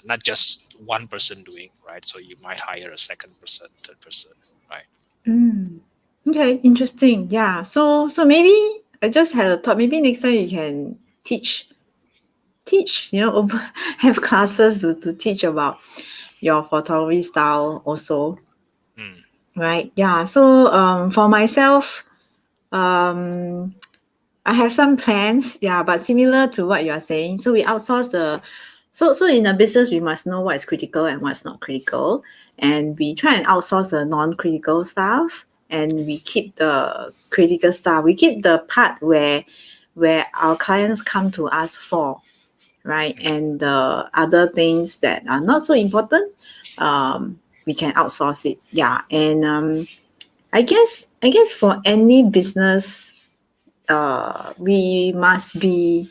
[SPEAKER 2] not just one person doing, right? So you might hire a second person, third person, right?
[SPEAKER 1] mm. Okay, interesting. Yeah. So maybe I just had a thought. Maybe next time you can teach. Have classes to teach about your photography style also.
[SPEAKER 2] Mm,
[SPEAKER 1] Right. Yeah. So for myself, um, I have some plans, yeah, but similar to what you are saying. So we outsource the so in a business we must know what is critical and what's not critical. And we try and outsource the non-critical stuff and we keep the critical stuff. We keep the part where our clients come to us for, right?
[SPEAKER 2] mm,
[SPEAKER 1] And the other things that are not so important, we can outsource it. Yeah. And I guess for any business we must be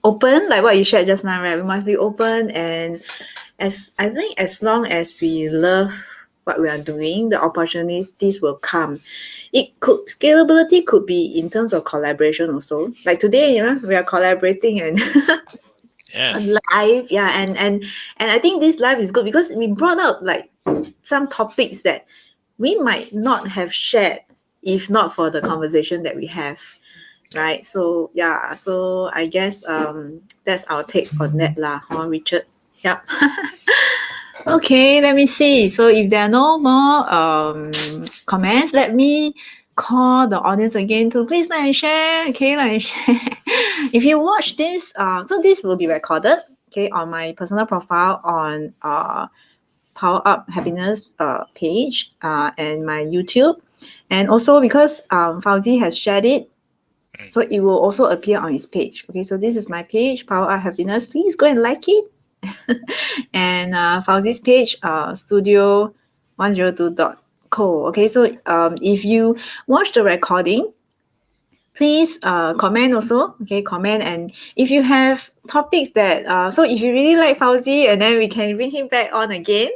[SPEAKER 1] open, like what you shared just now, right? We must be open, and as I think, as long as we love what we are doing, the opportunities will come. It could scalability could be in terms of collaboration also. Like today, we are collaborating and
[SPEAKER 2] yes.
[SPEAKER 1] live, yeah, and I think this live is good because we brought out like some topics that we might not have shared if not for the conversation that we have,
[SPEAKER 2] Yeah.
[SPEAKER 1] right? So yeah, so I guess that's our take on that lah, huh, Richard? Yep. Okay, let me see. So if there are no more comments, let me call the audience again to please like and share. Okay, like and share. If you watch this, so this will be recorded. okay, on my personal profile on Power Up Happiness page and my YouTube. And also because Fauzi has shared it, so it will also appear on his page. Okay, so this is my page, Power Up Happiness. Please go and like it. And Fauzi's page, studio102.co. Okay, so if you watch the recording, please comment also. Okay, comment. And if you have topics that so if you really like Fauzi, and then we can bring him back on again.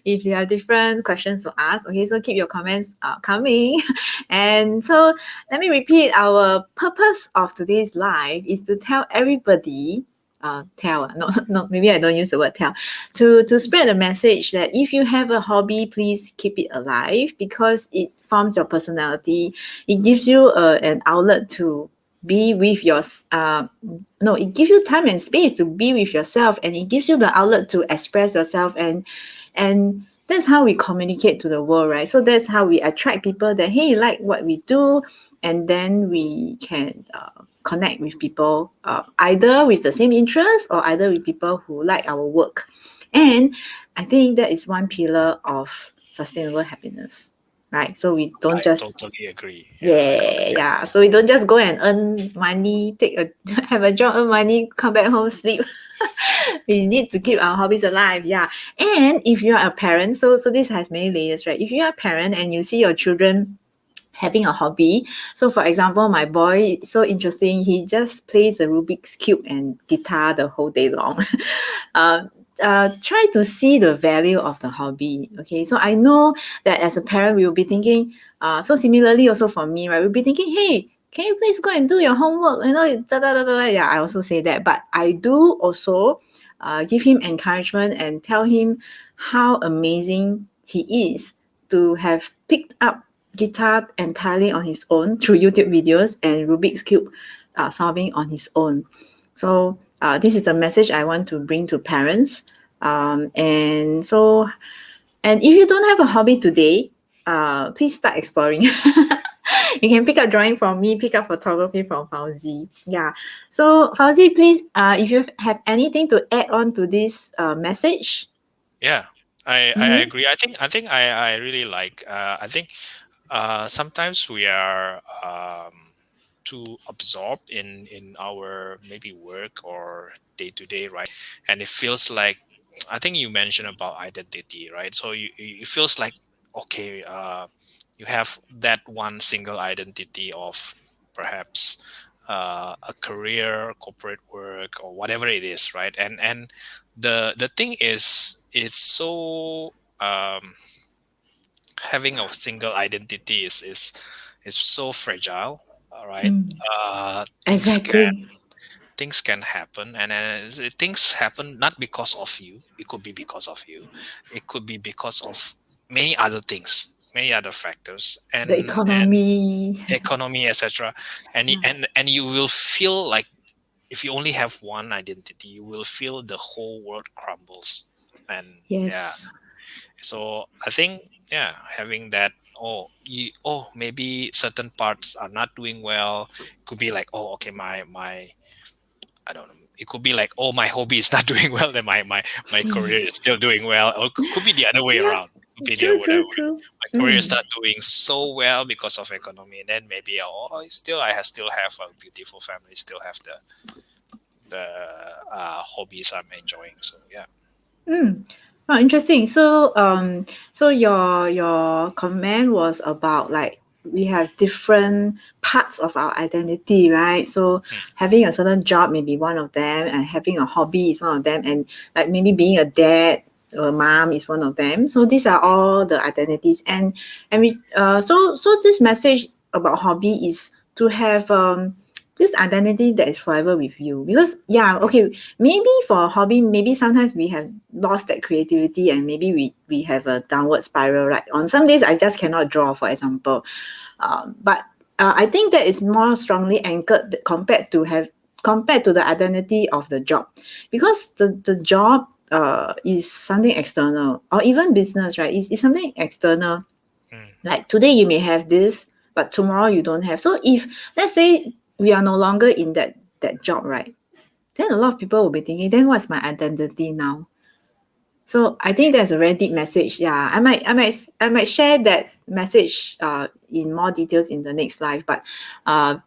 [SPEAKER 1] If you have different questions to ask, okay, so keep your comments coming. And so let me repeat, our purpose of today's live is to tell everybody no, maybe I don't use the word tell, to spread the message that if you have a hobby, please keep it alive, because it forms your personality. It gives you an outlet to be with your it gives you time and space to be with yourself, and it gives you the outlet to express yourself, and that's how we communicate to the world, right? So that's how we attract people that, hey, like what we do, and then we can connect with people either with the same interest or either with people who like our work. And I think that is one pillar of sustainable happiness, right? So we don't
[SPEAKER 2] I
[SPEAKER 1] just
[SPEAKER 2] totally agree.
[SPEAKER 1] yeah. So we don't just go and earn money, have a job, earn money, come back home, sleep. We need to keep our hobbies alive. Yeah. And if you are a parent, so this has many layers, right? If you are a parent and you see your children having a hobby, so for example, my boy, so interesting, he just plays the Rubik's Cube and guitar the whole day long. uh, try to see the value of the hobby. Okay, so I know that as a parent, we will be thinking, so similarly also for me, right? We'll be thinking, hey, can you please go and do your homework? Yeah, I also say that, but I do also give him encouragement and tell him how amazing he is to have picked up guitar entirely on his own through YouTube videos and Rubik's Cube solving on his own. So this is the message I want to bring to parents. And if you don't have a hobby today, please start exploring. You can pick up drawing from me, pick up photography from Fauzi. Yeah. So Fauzi, please, if you have anything to add on to this message.
[SPEAKER 2] Yeah, I agree. I really like. I think sometimes we are too absorbed in our maybe work or day to day, right? And it feels like, I think you mentioned about identity, right? So it feels like, okay, you have that one single identity of perhaps a career, corporate work, or whatever it is, right? And the thing is, it's so having a single identity is so fragile. All right, things can
[SPEAKER 1] Exactly.
[SPEAKER 2] things can happen, and things happen not because of you. It could be because of you. It could be because of many other things, many other factors,
[SPEAKER 1] The
[SPEAKER 2] and
[SPEAKER 1] economy.
[SPEAKER 2] economy, etc. And you will feel like if you only have one identity, you will feel the whole world crumbles. And yeah,
[SPEAKER 1] Yes.
[SPEAKER 2] so I think, yeah, having that, maybe certain parts are not doing well, could be like, oh, okay, my I don't know, it could be like, oh, my hobby is not doing well, then my career is still doing well, or could be the other way
[SPEAKER 1] Yeah.
[SPEAKER 2] around. Could be the
[SPEAKER 1] True.
[SPEAKER 2] other
[SPEAKER 1] True.
[SPEAKER 2] way.
[SPEAKER 1] True.
[SPEAKER 2] My career start doing so well because of economy, and then maybe, still have a beautiful family, still have the hobbies I'm enjoying. So yeah.
[SPEAKER 1] Mm. Oh, interesting. So your comment was about like we have different parts of our identity, right? So
[SPEAKER 2] Mm,
[SPEAKER 1] having a certain job may be one of them, and having a hobby is one of them, and like maybe being a dad or a mom is one of them. So these are all the identities, and we so this message about hobby is to have this identity that is forever with you, because yeah, okay, maybe for a hobby, maybe sometimes we have lost that creativity, and maybe we have a downward spiral, right? On some days I just cannot draw, for example. But I think that is more strongly anchored compared to the identity of the job, because the job is something external, or even business, right? It's something external.
[SPEAKER 2] mm,
[SPEAKER 1] Like today you may have this, but tomorrow you don't have. So if let's say we are no longer in that job, right? then a lot of people will be thinking, then what's my identity now? So I think that's a very deep message. Yeah, I might share that message in more details in the next live. But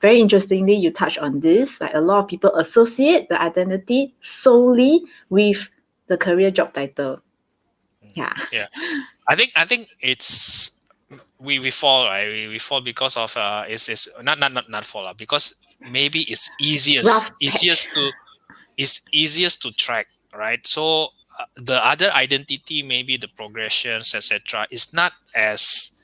[SPEAKER 1] very interestingly, you touch on this. Like a lot of people associate the identity solely with the career job title. Yeah.
[SPEAKER 2] Yeah. I think it's we fall, right. We fall because of it's not fall, because maybe it's
[SPEAKER 1] Rough patch.
[SPEAKER 2] easiest to track, right? So the other identity, maybe the progressions, etc., is not as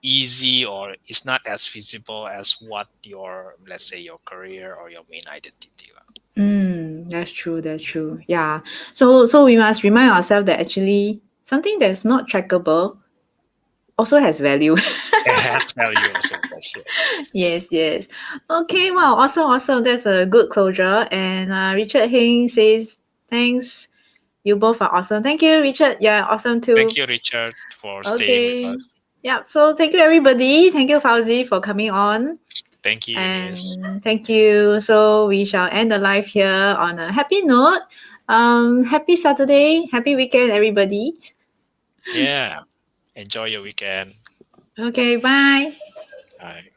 [SPEAKER 2] easy, or it's not as visible as what your, let's say, your career or your main identity.
[SPEAKER 1] That's true. That's true. Yeah. So we must remind ourselves that actually something that's not trackable also has value.
[SPEAKER 2] It has value also. Yes.
[SPEAKER 1] Yes. Okay, wow, awesome. That's a good closure. And Richard Hing says, thanks. You both are awesome. Thank you, Richard. Yeah, awesome
[SPEAKER 2] Thank
[SPEAKER 1] too.
[SPEAKER 2] you, Richard, for staying with
[SPEAKER 1] Okay.
[SPEAKER 2] us.
[SPEAKER 1] Yeah, so thank you, everybody. Thank you, Fauzi, for coming on.
[SPEAKER 2] Thank you, Eunice.
[SPEAKER 1] And thank you. So we shall end the live here on a happy note. Happy Saturday. Happy weekend, everybody.
[SPEAKER 2] Yeah. Enjoy your weekend.
[SPEAKER 1] Okay, bye.
[SPEAKER 2] Bye.